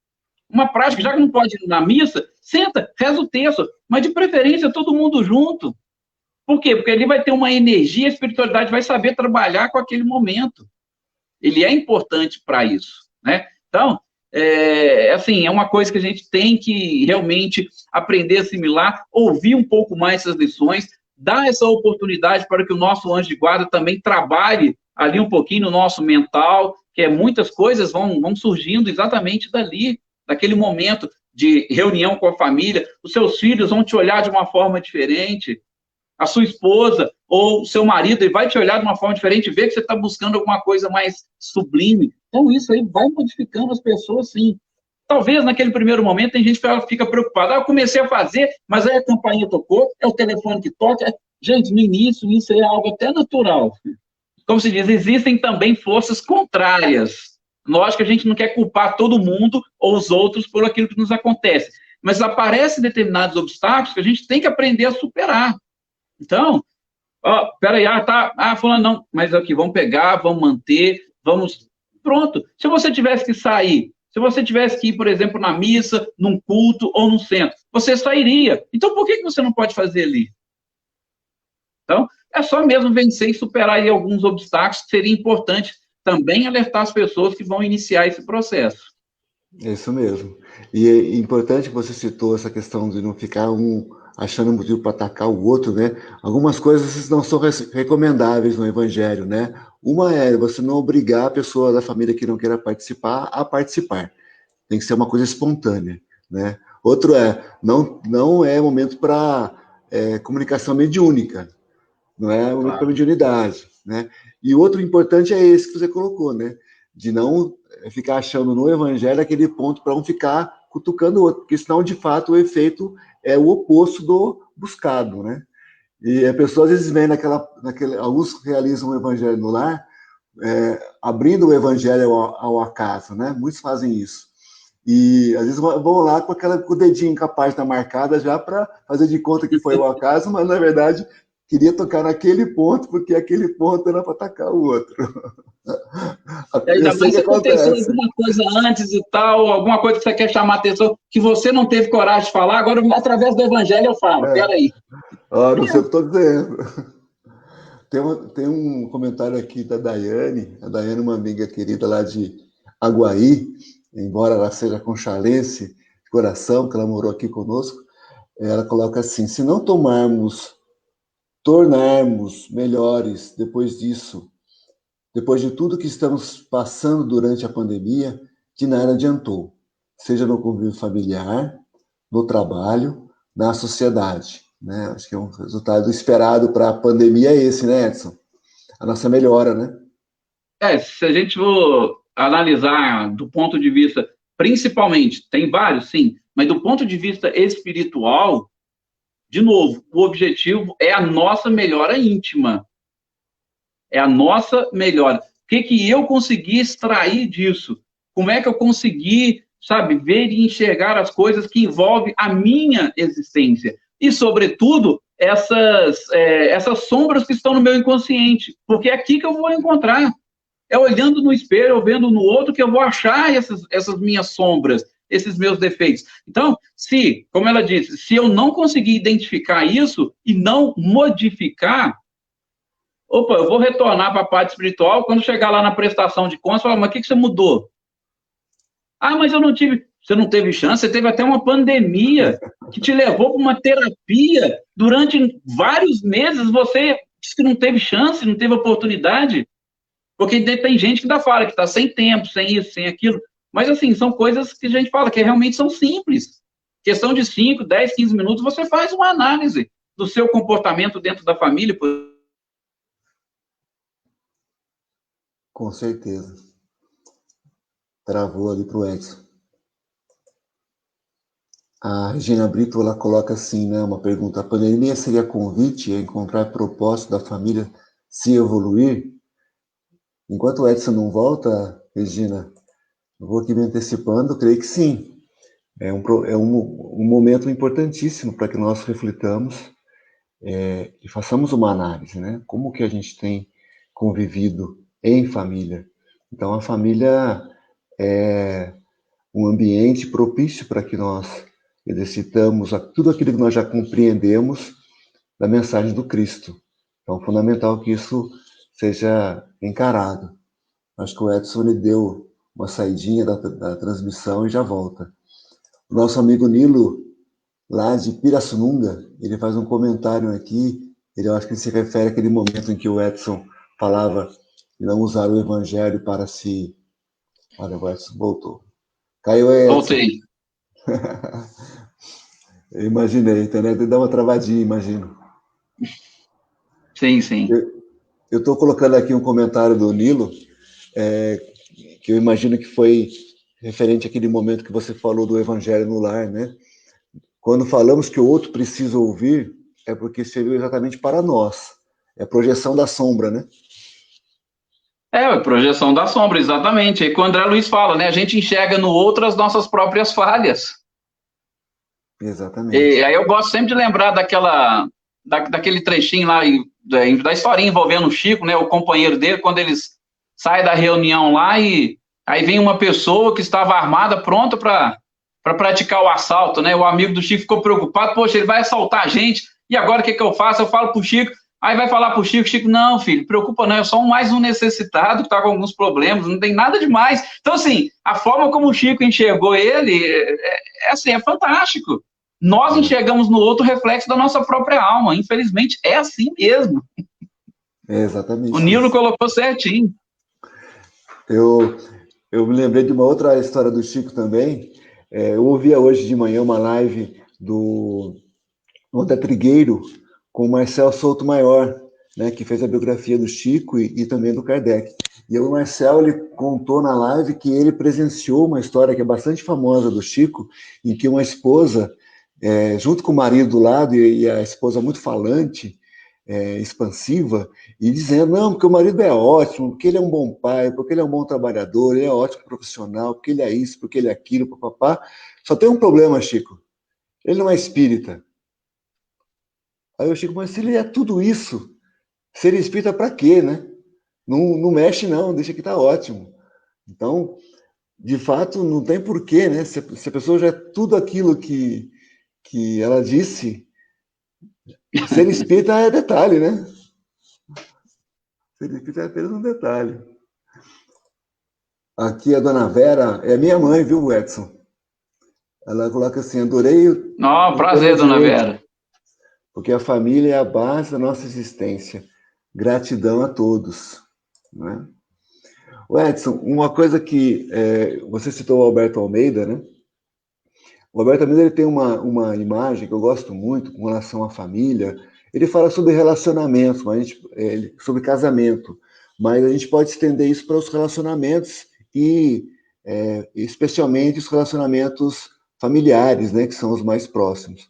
uma prática, já que não pode ir na missa, senta, reza o texto, mas de preferência todo mundo junto. Por quê? Porque ele vai ter uma energia, a espiritualidade vai saber trabalhar com aquele momento. Ele é importante para isso, né? Então, assim, é uma coisa que a gente tem que realmente aprender a assimilar, ouvir um pouco mais essas lições, dar essa oportunidade para que o nosso anjo de guarda também trabalhe ali um pouquinho no nosso mental, que muitas coisas vão surgindo exatamente dali, daquele momento de reunião com a família, os seus filhos vão te olhar de uma forma diferente, a sua esposa ou o seu marido, ele vai te olhar de uma forma diferente, ver que você está buscando alguma coisa mais sublime. Então, isso aí vai modificando as pessoas, sim. Talvez, naquele primeiro momento, tem gente que fica preocupada. Eu comecei a fazer, mas aí a campainha tocou, é o telefone que toca. Gente, no início, isso é algo até natural. Como se diz, existem também forças contrárias. Lógico que a gente não quer culpar todo mundo ou os outros por aquilo que nos acontece. Mas aparecem determinados obstáculos que a gente tem que aprender a superar. Então, peraí, fulano, não, mas aqui, vamos pegar, vamos manter, vamos... Pronto. Se você tivesse que sair, se você tivesse que ir, por exemplo, na missa, num culto ou num centro, você sairia. Então, por que você não pode fazer ali? Então, é só mesmo vencer e superar aí alguns obstáculos, que seria importante também alertar as pessoas que vão iniciar esse processo. É isso mesmo. E é importante que você citou essa questão de não ficar achando um motivo para atacar o outro, né? Algumas coisas não são recomendáveis no Evangelho, né? Uma é você não obrigar a pessoa da família que não queira participar a participar. Tem que ser uma coisa espontânea, né? Outro não é momento para comunicação mediúnica, não é momento para mediunidade, né? E outro importante é esse que você colocou, né? De não ficar achando no Evangelho aquele ponto para um ficar cutucando o outro, porque senão, de fato, o efeito é o oposto do buscado, né? E a pessoa, às vezes, vem alguns realizam o Evangelho no lar, abrindo o Evangelho ao acaso, né? Muitos fazem isso. E, às vezes, vão lá com o dedinho com a página marcada já para fazer de conta que foi o acaso, mas, na verdade, queria tocar naquele ponto, porque aquele ponto era para atacar o outro. Ainda mais se aconteceu alguma coisa antes e tal, alguma coisa que você quer chamar a atenção, que você não teve coragem de falar, agora, através do Evangelho, eu falo. Peraí. Não sei o que estou dizendo. Tem um comentário aqui da Daiane. A Daiane é uma amiga querida lá de Aguaí, embora ela seja conchalense de coração, que ela morou aqui conosco. Ela coloca assim: se não tornarmos melhores depois disso, depois de tudo que estamos passando durante a pandemia, de nada adiantou, seja no convívio familiar, no trabalho, na sociedade, né? Acho que é um resultado esperado para a pandemia é esse, né, Edson? A nossa melhora, né? Se a gente for analisar do ponto de vista, principalmente, tem vários, sim, mas do ponto de vista espiritual, de novo, o objetivo é a nossa melhora íntima. É a nossa melhora. O que eu consegui extrair disso? Como é que eu consegui, ver e enxergar as coisas que envolvem a minha existência? E, sobretudo, essas sombras que estão no meu inconsciente. Porque é aqui que eu vou encontrar. É olhando no espelho, ou vendo no outro, que eu vou achar essas minhas sombras. esses meus defeitos. Então, como ela disse, se eu não conseguir identificar isso e não modificar, opa, eu vou retornar para a parte espiritual, quando chegar lá na prestação de contas, falar, mas o que você mudou? Ah, mas eu não tive... Você não teve chance, você teve até uma pandemia que te levou para uma terapia durante vários meses, você disse que não teve chance, não teve oportunidade, porque tem gente que ainda fala que está sem tempo, sem isso, sem aquilo, mas assim, são coisas que a gente fala que realmente são simples. Questão de 5, 10, 15 minutos, você faz uma análise do seu comportamento dentro da família. Com certeza. Travou ali para o Edson. A Regina Brito, ela coloca assim, né, uma pergunta: a pandemia seria convite a encontrar propósito da família se evoluir? Enquanto o Edson não volta, Regina, eu vou aqui me antecipando, creio que sim. É um momento importantíssimo para que nós reflitamos e façamos uma análise, né? Como que a gente tem convivido em família. Então, a família é um ambiente propício para que nós exercitamos tudo aquilo que nós já compreendemos da mensagem do Cristo. Então, é fundamental que isso seja encarado. Acho que o Edson lhe deu uma saidinha da transmissão e já volta. O nosso amigo Nilo, lá de Pirassununga, ele faz um comentário aqui, eu acho que ele se refere àquele momento em que o Edson falava de não usar o evangelho para se... Olha, o Edson voltou. Caiu, Edson. Voltei. Eu imaginei, a internet dá uma travadinha, imagino. Sim, sim. Eu estou colocando aqui um comentário do Nilo, que eu imagino que foi referente àquele momento que você falou do evangelho no lar, né? Quando falamos que o outro precisa ouvir, é porque serviu exatamente para nós. É a projeção da sombra, né? A projeção da sombra, exatamente. É quando o André Luiz fala, né? A gente enxerga no outro as nossas próprias falhas. Exatamente. E aí eu gosto sempre de lembrar daquele trechinho lá, da historinha envolvendo o Chico, né? O companheiro dele, quando eles saem da reunião lá e aí vem uma pessoa que estava armada, pronta para praticar o assalto, né? O amigo do Chico ficou preocupado, poxa, ele vai assaltar a gente, e agora o que eu faço? Eu falo pro Chico, aí vai falar pro Chico, não, filho, preocupa não, é só mais um necessitado que está com alguns problemas, não tem nada demais. Então, assim, a forma como o Chico enxergou ele, é fantástico. Nós enxergamos no outro o reflexo da nossa própria alma, infelizmente é assim mesmo. É exatamente. O Nilo colocou certinho. Eu me lembrei de uma outra história do Chico também. Eu ouvia hoje de manhã uma live do André Trigueiro com o Marcel Souto Maior, né, que fez a biografia do Chico e também do Kardec. E o Marcel, ele contou na live que ele presenciou uma história que é bastante famosa do Chico, em que uma esposa, junto com o marido do lado, e a esposa muito falante, expansiva, e dizendo, não, porque o marido é ótimo, porque ele é um bom pai, porque ele é um bom trabalhador, ele é ótimo profissional, porque ele é isso, porque ele é aquilo, papapá. Só tem um problema, Chico, ele não é espírita. Aí eu Chico, mas se ele é tudo isso, se ele é espírita, para quê, né? Não mexe não, deixa que tá ótimo. Então, de fato, não tem porquê, né? Se a pessoa já é tudo aquilo que ela disse, ser espírita é detalhe, né? Ser espírita é apenas um detalhe. Aqui a dona Vera é minha mãe, viu, Edson? Ela coloca assim, adorei... Prazer, dona Vera. Porque a família é a base da nossa existência. Gratidão a todos. Né? O Edson, uma coisa que você citou o Alberto Almeida, né? O Alberto Almeida ele tem uma imagem que eu gosto muito com relação à família. Ele fala sobre relacionamentos, sobre casamento, mas a gente pode estender isso para os relacionamentos e especialmente os relacionamentos familiares, né, que são os mais próximos.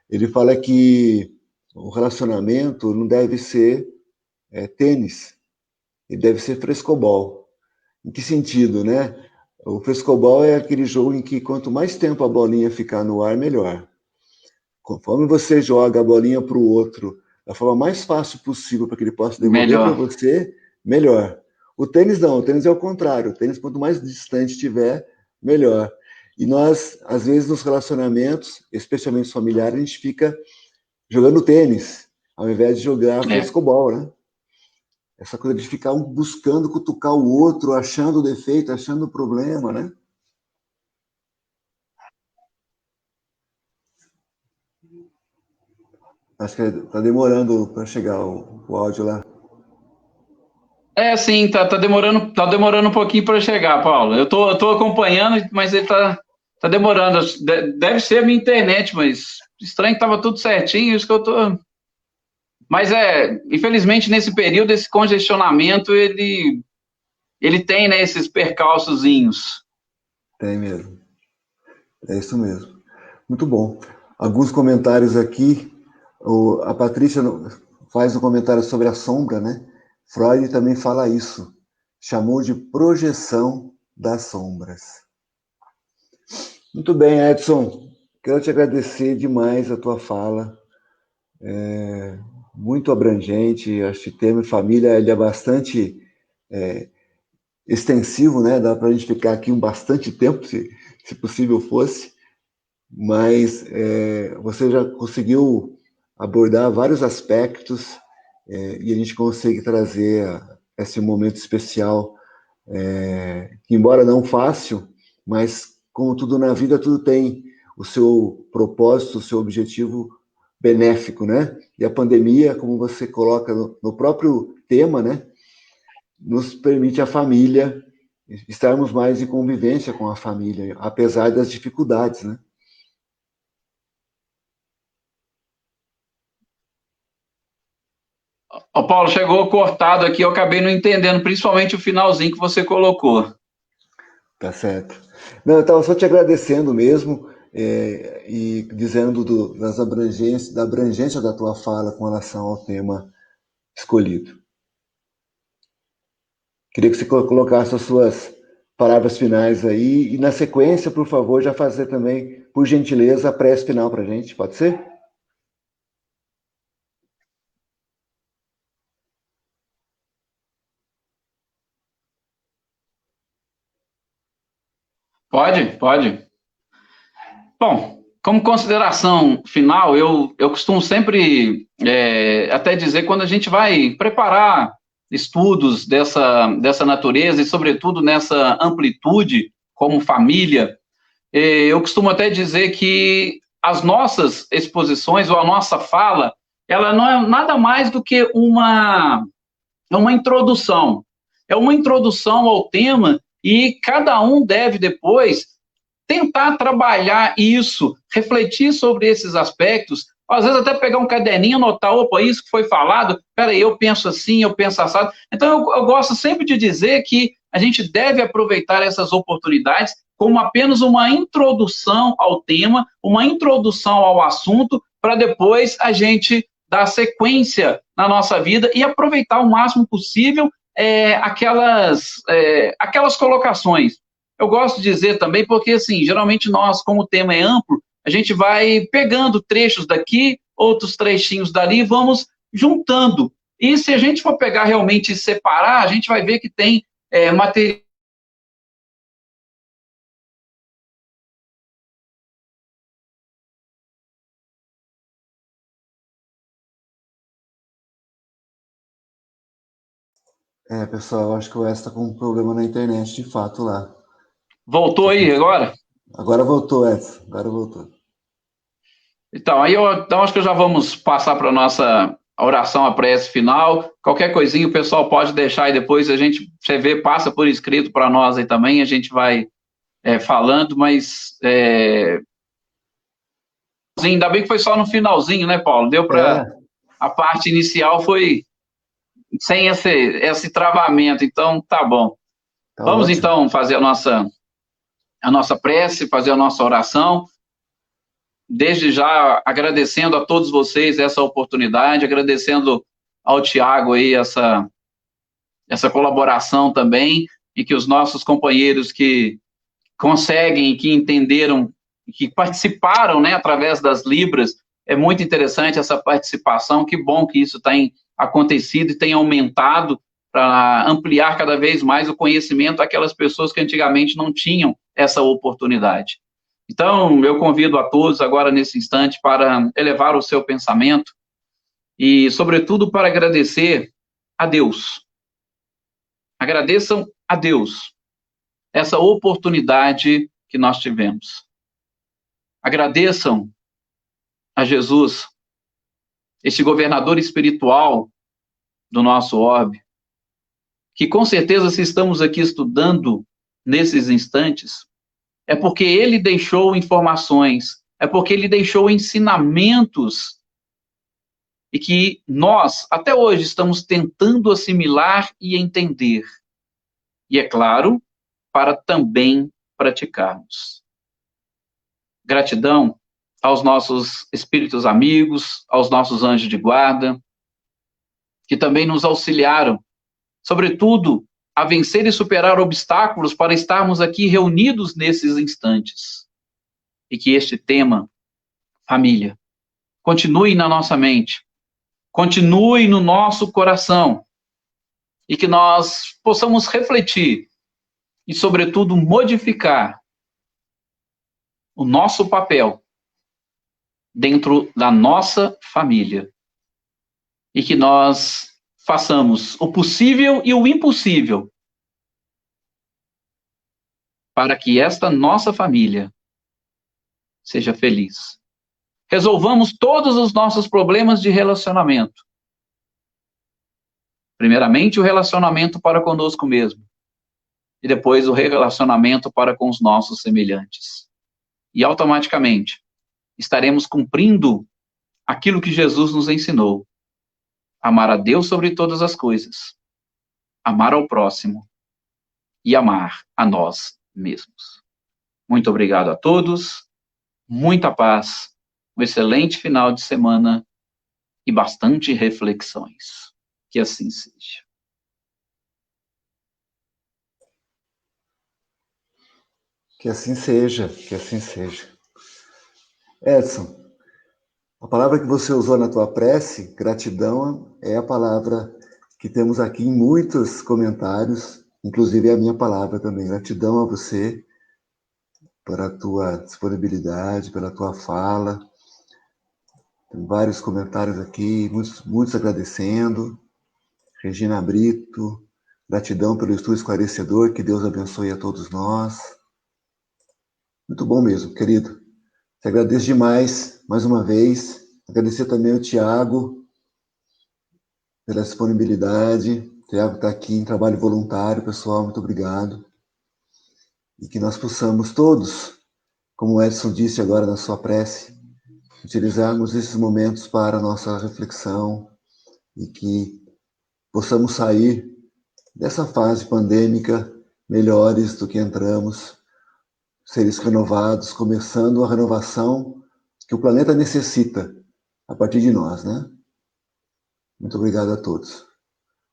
Ele fala que o relacionamento não deve ser tênis, ele deve ser frescobol. Em que sentido, né? O frescobol é aquele jogo em que quanto mais tempo a bolinha ficar no ar, melhor. Conforme você joga a bolinha para o outro da forma mais fácil possível para que ele possa devolver para você, melhor. O tênis não, o tênis é o contrário. O tênis, quanto mais distante estiver, melhor. E nós, às vezes, nos relacionamentos, especialmente os familiares, a gente fica jogando tênis, ao invés de jogar frescobol, né? Essa coisa de ficar um buscando cutucar o outro, achando o defeito, achando o problema, né? Acho que tá demorando para chegar o áudio lá. Sim, tá demorando um pouquinho para chegar, Paulo. Eu tô acompanhando, mas ele tá demorando. Deve ser a minha internet, mas estranho que tava tudo certinho, isso que eu tô. Mas infelizmente nesse período esse congestionamento ele tem, né, esses percalçozinhos. Tem mesmo. É isso mesmo. Muito bom. Alguns comentários aqui. A Patrícia faz um comentário sobre a sombra, né? Freud também fala isso. Chamou de projeção das sombras. Muito bem, Edson. Quero te agradecer demais a tua fala. Muito abrangente. Acho que tema família ele é bastante extensivo, né? Dá para a gente ficar aqui bastante tempo, se possível fosse. Mas você já conseguiu abordar vários aspectos e a gente consegue trazer esse momento especial, que embora não fácil, mas como tudo na vida, tudo tem o seu propósito, o seu objetivo benéfico, né? E a pandemia, como você coloca no próprio tema, né? Nos permite a família estarmos mais em convivência com a família, apesar das dificuldades, né? Ô, Paulo, chegou cortado aqui, eu acabei não entendendo, principalmente o finalzinho que você colocou. Tá certo. Não, eu estava só te agradecendo mesmo e dizendo da abrangência da tua fala com relação ao tema escolhido. Queria que você colocasse as suas palavras finais aí e, na sequência, por favor, já fazer também, por gentileza, a prece final para a gente, pode ser? Pode. Bom, como consideração final, eu costumo sempre até dizer quando a gente vai preparar estudos dessa natureza e, sobretudo, nessa amplitude como família, eu costumo até dizer que as nossas exposições ou a nossa fala, ela não é nada mais do que uma introdução. É uma introdução ao tema e cada um deve depois tentar trabalhar isso, refletir sobre esses aspectos, às vezes até pegar um caderninho, anotar, opa, isso que foi falado, peraí, eu penso assim, eu penso assado. Então, eu gosto sempre de dizer que a gente deve aproveitar essas oportunidades como apenas uma introdução ao tema, uma introdução ao assunto, para depois a gente dar sequência na nossa vida e aproveitar o máximo possível aquelas colocações. Eu gosto de dizer também porque, assim, geralmente nós, como o tema é amplo, a gente vai pegando trechos daqui, outros trechinhos dali, vamos juntando. E se a gente for pegar realmente e separar, a gente vai ver que tem material. Pessoal, acho que o Wes está com um problema na internet, de fato, lá. Voltou aí agora? Agora voltou, Wes. Agora voltou. Então, então acho que já vamos passar para a nossa oração, a prece final. Qualquer coisinha o pessoal pode deixar e depois você vê, passa por escrito para nós aí também, a gente vai falando, mas ainda bem que foi só no finalzinho, né, Paulo? Deu para a parte inicial foi sem esse travamento, então tá bom. Tá Vamos ótimo. então fazer a nossa prece, fazer a nossa oração. Desde já agradecendo a todos vocês essa oportunidade, agradecendo ao Tiago aí essa colaboração também, e que os nossos companheiros que conseguem, que entenderam, que participaram, né, através das Libras, é muito interessante essa participação, que bom que isso tem acontecido e tem aumentado para ampliar cada vez mais o conhecimento daquelas pessoas que antigamente não tinham essa oportunidade. Então, eu convido a todos agora nesse instante para elevar o seu pensamento e, sobretudo, para agradecer a Deus. Agradeçam a Deus essa oportunidade que nós tivemos. Agradeçam a Jesus, este governador espiritual do nosso orbe, que com certeza, se estamos aqui estudando nesses instantes, é porque ele deixou informações, é porque ele deixou ensinamentos e que nós, até hoje, estamos tentando assimilar e entender. E, é claro, para também praticarmos. Gratidão aos nossos espíritos amigos, aos nossos anjos de guarda, que também nos auxiliaram, sobretudo, a vencer e superar obstáculos para estarmos aqui reunidos nesses instantes. E que este tema, família, continue na nossa mente, continue no nosso coração, e que nós possamos refletir e, sobretudo, modificar o nosso papel dentro da nossa família. E que nós façamos o possível e o impossível para que esta nossa família seja feliz. Resolvamos todos os nossos problemas de relacionamento. Primeiramente, o relacionamento para conosco mesmo. E depois, o relacionamento para com os nossos semelhantes. E automaticamente, estaremos cumprindo aquilo que Jesus nos ensinou. Amar a Deus sobre todas as coisas. Amar ao próximo. E amar a nós mesmos. Muito obrigado a todos. Muita paz. Um excelente final de semana. E bastante reflexões. Que assim seja. Que assim seja, que assim seja. Edson, a palavra que você usou na tua prece, gratidão, é a palavra que temos aqui em muitos comentários, inclusive é a minha palavra também. Gratidão a você pela tua disponibilidade, pela tua fala. Tem vários comentários aqui, muitos agradecendo. Regina Brito, gratidão pelo estudo esclarecedor, que Deus abençoe a todos nós. Muito bom mesmo, querido. Te agradeço demais, mais uma vez. Agradecer também ao Tiago pela disponibilidade. O Tiago está aqui em trabalho voluntário, pessoal, muito obrigado. E que nós possamos todos, como o Edson disse agora na sua prece, utilizarmos esses momentos para a nossa reflexão e que possamos sair dessa fase pandêmica melhores do que entramos, seres renovados, começando a renovação que o planeta necessita a partir de nós, né? Muito obrigado a todos.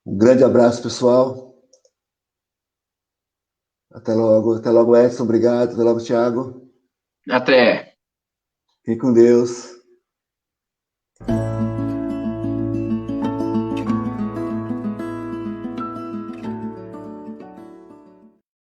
Um grande abraço, pessoal. Até logo, Edson, obrigado. Até logo, Thiago. Até. Fique com Deus.